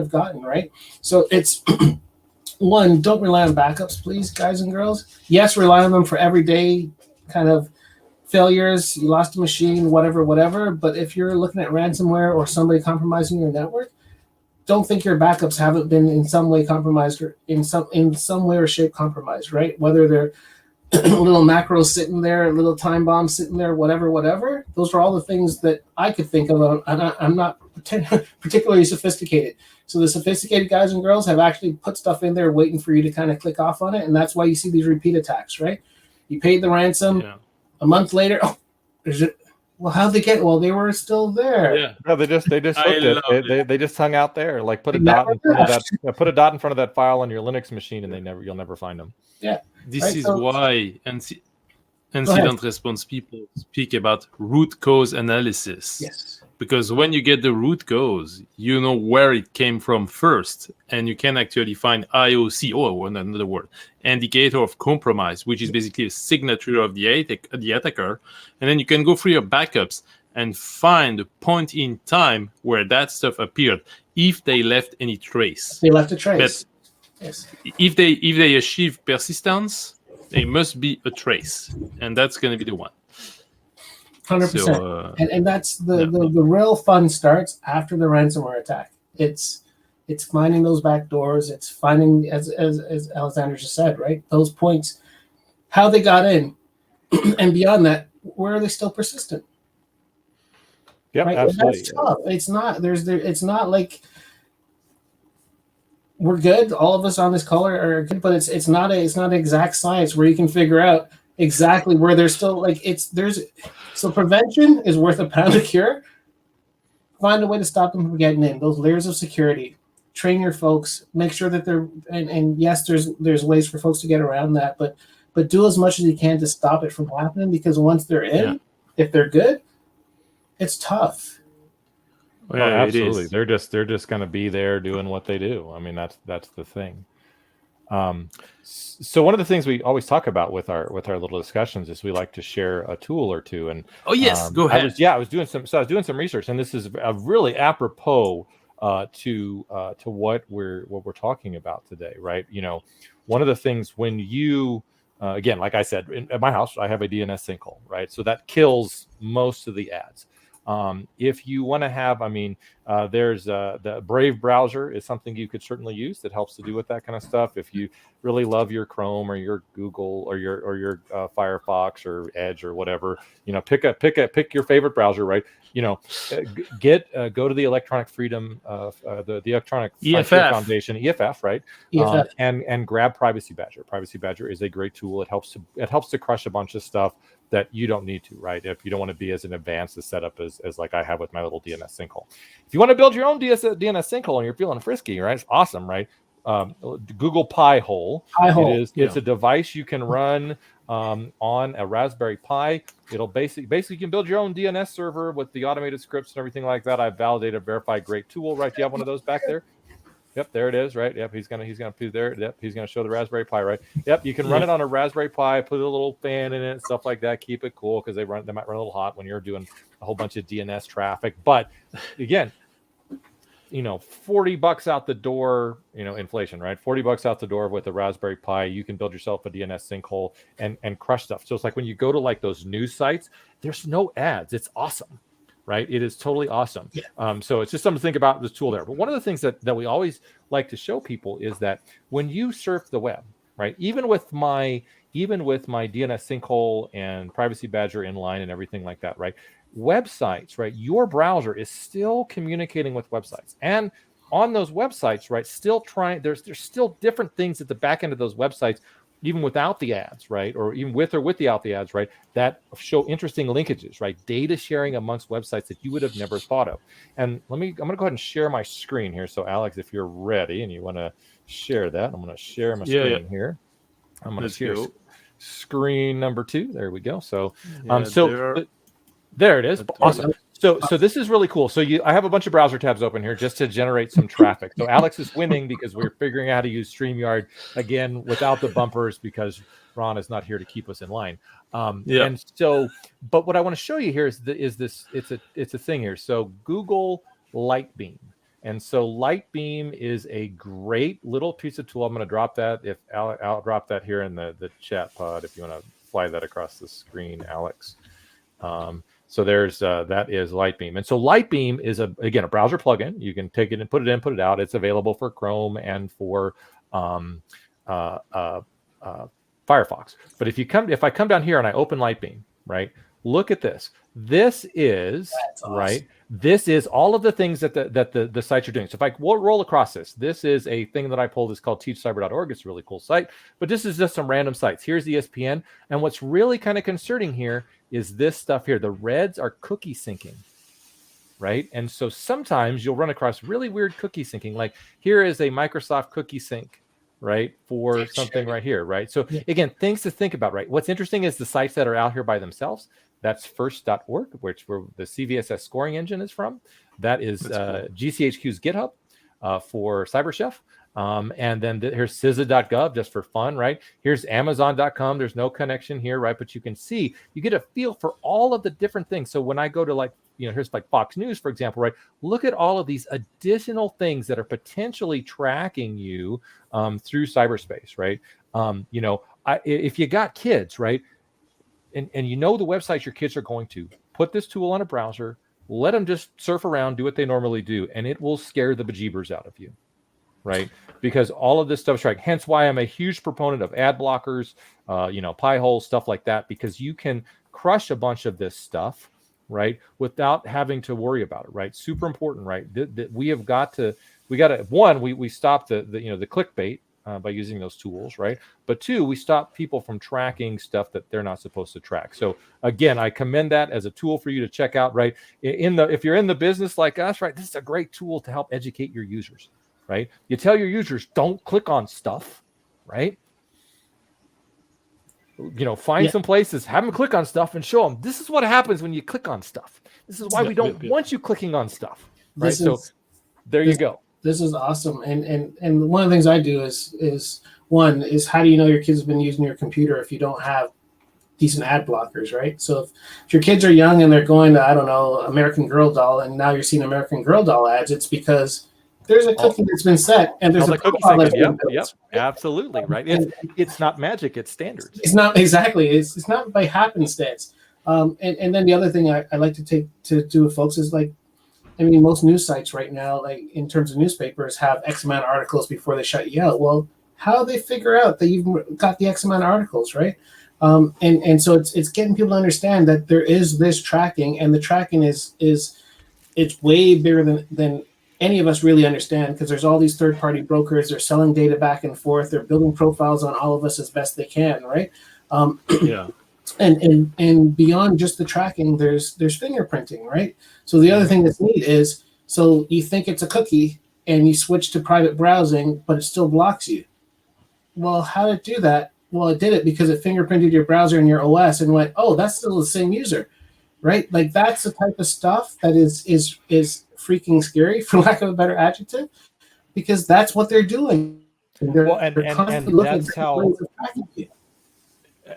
have gotten, right? So it's one, don't rely on backups, please, guys and girls. Yes, rely on them for everyday kind of failures. You lost a machine, whatever. But if you're looking at ransomware or somebody compromising your network, don't think your backups haven't been in some way compromised or in some way or shape compromised, right? Whether they're little macros sitting there, little time bombs sitting there, whatever. Those are all the things that I could think of. I'm not particularly sophisticated. So the sophisticated guys and girls have actually put stuff in there waiting for you to kind of click off on it. And that's why you see these repeat attacks, right? You paid the ransom. A month later, well, how'd they get? Well, they were still there. Yeah, no, they just hooked it. They just hung out there. Like put a dot in front of that file on your Linux machine, and you'll never find them. Yeah, this is why incident response people speak about root cause analysis. Yes. Because when you get the root cause, you know where it came from first, and you can actually find IOC, or another word, indicator of compromise, which is basically a signature of the attacker. And then you can go through your backups and find a point in time where that stuff appeared. if they left any trace. They left a trace. But yes. if they achieve persistence, they must be a trace, and that's going to be the one. 100%. So, and that's the real fun starts after the ransomware attack. It's finding those back doors. It's finding, as Alexander just said, right? Those points, how they got in, and beyond that, where are they still persistent? Yeah, right? absolutely. That's tough. It's not. It's not like we're good. All of us on this call are good, but it's not an exact science where you can figure out exactly where they're still like so prevention is worth a pound of cure. Find a way to stop them from getting in. Those layers of security. Train your folks. Make sure that they're and yes, there's ways for folks to get around that, but do as much as you can to stop it from happening, because once they're in, if they're good, it's tough. Well, absolutely. They're just going to be there doing what they do. I mean, that's the thing. So one of the things we always talk about with our little discussions is we like to share a tool or two. And go ahead. I was doing some research, and this is a really apropos to what we're talking about today, right? You know, one of the things when you again, like I said, at my house, I have a DNS sinkhole, right? So that kills most of the ads. If you want to have, there's the Brave browser is something you could certainly use that helps to do with that kind of stuff. If you really love your Chrome or your Google or your Firefox or Edge or whatever, you know, pick your favorite browser, right? You know, go to the Electronic Freedom, the Electronic Frontier Foundation, EFF, right? EFF. And grab Privacy Badger. Privacy Badger is a great tool. It helps to crush a bunch of stuff that you don't need to, right? If you don't want to be as advanced a setup as like I have with my little DNS sinkhole. If you want to build your own DNS sinkhole and you're feeling frisky, right? It's awesome, right? Google Pi-hole. It's a device you can run on a Raspberry Pi. It'll basically you can build your own DNS server with the automated scripts and everything like that. I've validated, verified, great tool, right? Do you have one of those back there? Yep, there it is, right? Yep, he's gonna put there. Yep, he's gonna show the Raspberry Pi, right? Yep, you can run it on a Raspberry Pi, put a little fan in it, stuff like that. Keep it cool because they might run a little hot when you're doing a whole bunch of DNS traffic. But again, you know, $40 out the door, you know, inflation, right? $40 out the door with a Raspberry Pi, you can build yourself a DNS sinkhole and crush stuff. So it's like when you go to like those news sites, there's no ads. It's awesome. Right, it is totally awesome. Yeah. So it's just something to think about this tool there. But one of the things that we always like to show people is that when you surf the web, right, even with my DNS sinkhole and Privacy Badger inline and everything like that, right, websites, right, your browser is still communicating with websites, and on those websites, right, still trying. There's still different things at the back end of those websites, even without the ads, right? Or even with or without the ads, right? That show interesting linkages, right? Data sharing amongst websites that you would have never thought of. And I'm going to go ahead and share my screen here. So Alex, if you're ready and you want to share that, I'm going to share my screen here. I'm going to share screen number 2. There we go. So, there it is. Awesome. So this is really cool. So I have a bunch of browser tabs open here just to generate some traffic. So Alex is winning because we're figuring out how to use StreamYard again without the bumpers because Ron is not here to keep us in line. And so, but what I want to show you here is this. It's a thing here. So Google Lightbeam. And so Lightbeam is a great little piece of tool. I'm going to drop that. I'll drop that here in the chat pod if you want to fly that across the screen, Alex. So there's that is Lightbeam. And so Lightbeam is again a browser plugin. You can take it and put it in, put it out. It's available for Chrome and for Firefox. But if I come down here and I open Lightbeam, right? Look at this. This is awesome. Right. This is all of the things that the sites are doing. So if we'll roll across this is a thing that I pulled. It's called teachcyber.org. It's a really cool site, but this is just some random sites. Here's ESPN. And what's really kind of concerning here is this stuff here. The reds are cookie syncing, right? And so sometimes you'll run across really weird cookie syncing. Like here is a Microsoft cookie sync, right? For something right here, right? So again, things to think about, right? What's interesting is the sites that are out here by themselves. That's first.org, where the CVSS scoring engine is from. That is GCHQ's GitHub for CyberChef. And then here's CISA.gov just for fun, right? Here's Amazon.com. There's no connection here, right? But you can see, you get a feel for all of the different things. So when I go to here's like Fox News, for example, right? Look at all of these additional things that are potentially tracking you through cyberspace, right? If you got kids, right? And the websites your kids are going to, put this tool on a browser, let them just surf around, do what they normally do, and it will scare the bejeebers out of you, right? Because all of this stuff's tracked. Hence why I'm a huge proponent of ad blockers, pie holes, stuff like that, because you can crush a bunch of this stuff, right, without having to worry about it, right? Super important, right? We stop the clickbait by using those tools, right? But two, we stop people from tracking stuff that they're not supposed to track. So again, I commend that as a tool for you to check out, right? If you're in the business like us, right, this is a great tool to help educate your users, right? You tell your users, don't click on stuff, right? Find some places, have them click on stuff, and show them this is what happens when you click on stuff. This is why we don't want you clicking on stuff, right? You go. This is awesome. And one of the things I do is how do you know your kids have been using your computer if you don't have decent ad blockers, right? So if your kids are young and they're going to, I don't know, American Girl doll, and now you're seeing American Girl doll ads, it's because there's a cookie that's been set, and there's a cookie setting. Yep, absolutely, right. It's not magic; it's standards. It's not exactly. It's not by happenstance. And then the other thing I like to do with folks is most news sites right now, like in terms of newspapers, have X amount of articles before they shut you out. Well, how do they figure out that you've got the X amount of articles, right? And so it's getting people to understand that there is this tracking, and the tracking is it's way bigger than any of us really understand, because there's all these third-party brokers. They're selling data back and forth. They're building profiles on all of us as best they can, right? Yeah. And beyond just the tracking, there's fingerprinting, right? So the other thing that's neat is, so you think it's a cookie and you switch to private browsing, but it still blocks you. Well, how did it do that? Well, it did it because it fingerprinted your browser and your OS and went, oh, that's still the same user, right? Like that's the type of stuff that is freaking scary, for lack of a better adjective, because that's what they're doing. And that's how.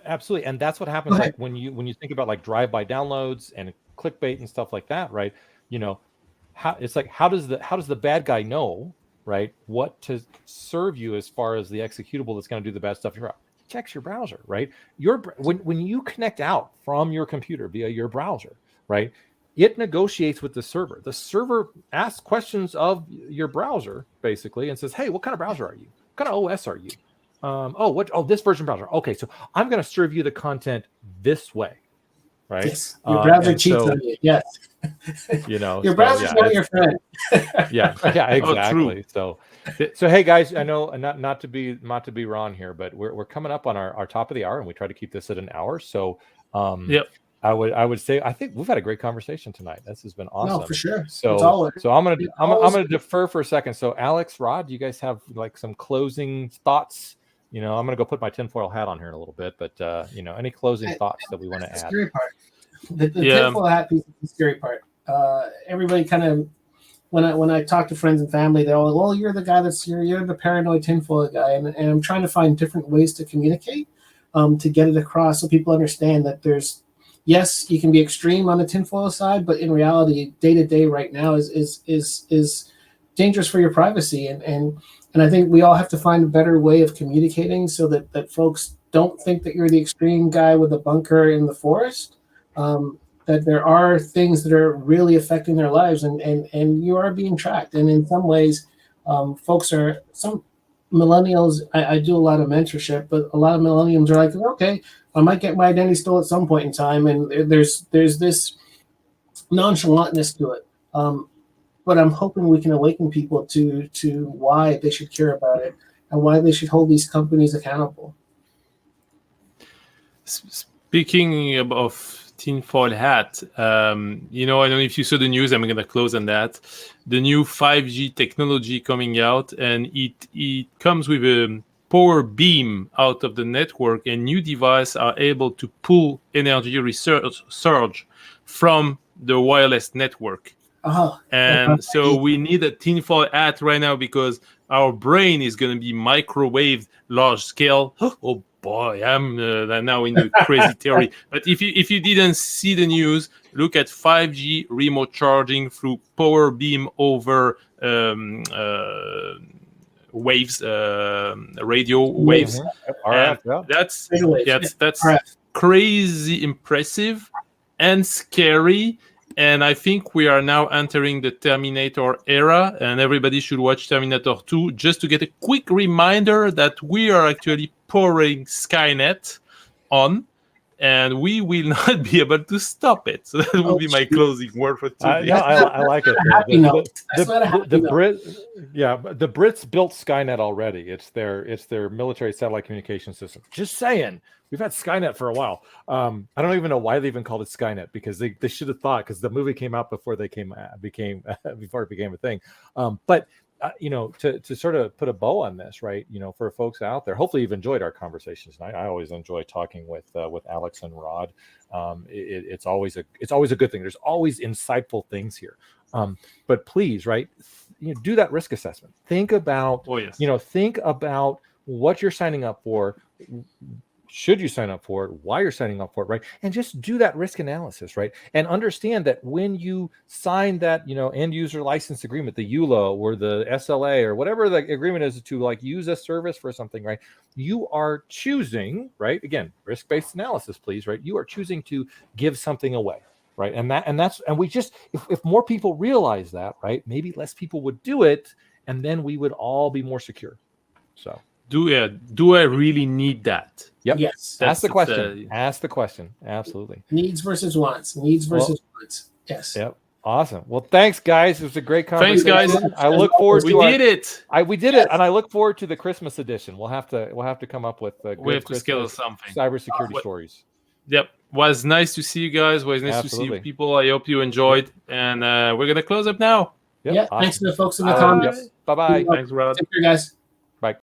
Absolutely, and that's what happens like when you think about like drive-by downloads and clickbait and stuff like that, right? How does the bad guy know, right, what to serve you as far as the executable that's going to do the bad stuff? Checks your browser, right? When you connect out from your computer via your browser, right, it negotiates with the server. The server asks questions of your browser basically and says, "Hey, what kind of browser are you? What kind of OS are you? This version browser. Okay, so I'm going to serve you the content this way, right?" Yes. Your browser cheats on you. Yes. Your browser's not your friend. yeah, exactly. So hey guys, I know not to be Ron here, but we're coming up on our top of the hour, and we try to keep this at an hour. So I would say I think we've had a great conversation tonight. This has been awesome. No, for sure. So I'm gonna defer for a second. So Alex, Rod, do you guys have like some closing thoughts? I'm gonna go put my tinfoil hat on here in a little bit, but any closing thoughts that we want to add? Scary part. The tinfoil hat piece is the scary part. Everybody kind of, when I talk to friends and family, they're all, well, you're the guy you're the paranoid tinfoil guy, and I'm trying to find different ways to communicate, to get it across so people understand that yes, you can be extreme on the tinfoil side, but in reality, day to day right now is dangerous for your privacy, and I think we all have to find a better way of communicating so that folks don't think that you're the extreme guy with a bunker in the forest. That there are things that are really affecting their lives, and you are being tracked. And in some ways, some millennials, I do a lot of mentorship, but a lot of millennials are like, okay, I might get my identity stole at some point in time, and there's this nonchalantness to it. But I'm hoping we can awaken people to why they should care about it and why they should hold these companies accountable. Speaking of tinfoil hat, I don't know if you saw the news. I'm going to close on that. The new 5G technology coming out, and it comes with a power beam out of the network, and new devices are able to pull energy surge from the wireless network. And so we need a tinfoil hat right now because our brain is going to be microwaved large scale. Oh boy, I'm now in the crazy theory. But if you didn't see the news, look at 5G remote charging through power beam over waves, radio waves. RF, that's crazy impressive and scary. And I think we are now entering the Terminator era, and everybody should watch Terminator 2 just to get a quick reminder that we are actually pouring Skynet on, and we will not be able to stop it. So that will be my closing word for today. I like it. The Brits built Skynet already. It's their military satellite communication system. Just saying. We've had Skynet for a while. I don't even know why they even called it Skynet, because they should have thought, because the movie came out before it became a thing. But to sort of put a bow on this, right? For folks out there, hopefully you've enjoyed our conversations. And I always enjoy talking with Alex and Rod. It's always a good thing. There's always insightful things here. But please, right? Do that risk assessment. Think about, think about what you're signing up for. Should you sign up for it? Why you're signing up for it, right? And just do that risk analysis, right? And understand that when you sign that, end user license agreement, the EULA or the SLA or whatever the agreement is to like use a service for something, right? You are choosing, right? Again, risk-based analysis, please, right? You are choosing to give something away, right? And we just, if more people realize that, right? Maybe less people would do it, and then we would all be more secure. So. Do I really need that? Yep. Yes. Ask the question. Ask the question. Absolutely. Needs versus wants. Needs versus wants. Yes. Yep. Awesome. Well, thanks, guys. It was a great conversation. Thanks, guys. I look forward to we did it, and I look forward to the Christmas edition. We'll have to come up with we have to schedule something. Cybersecurity stories. Yep. Was nice to see you guys. Was nice to see you people. I hope you enjoyed. And we're gonna close up now. Yep. Yeah. Awesome. Thanks to the folks in the comments. Bye bye. Thanks, Rod. Take care, guys.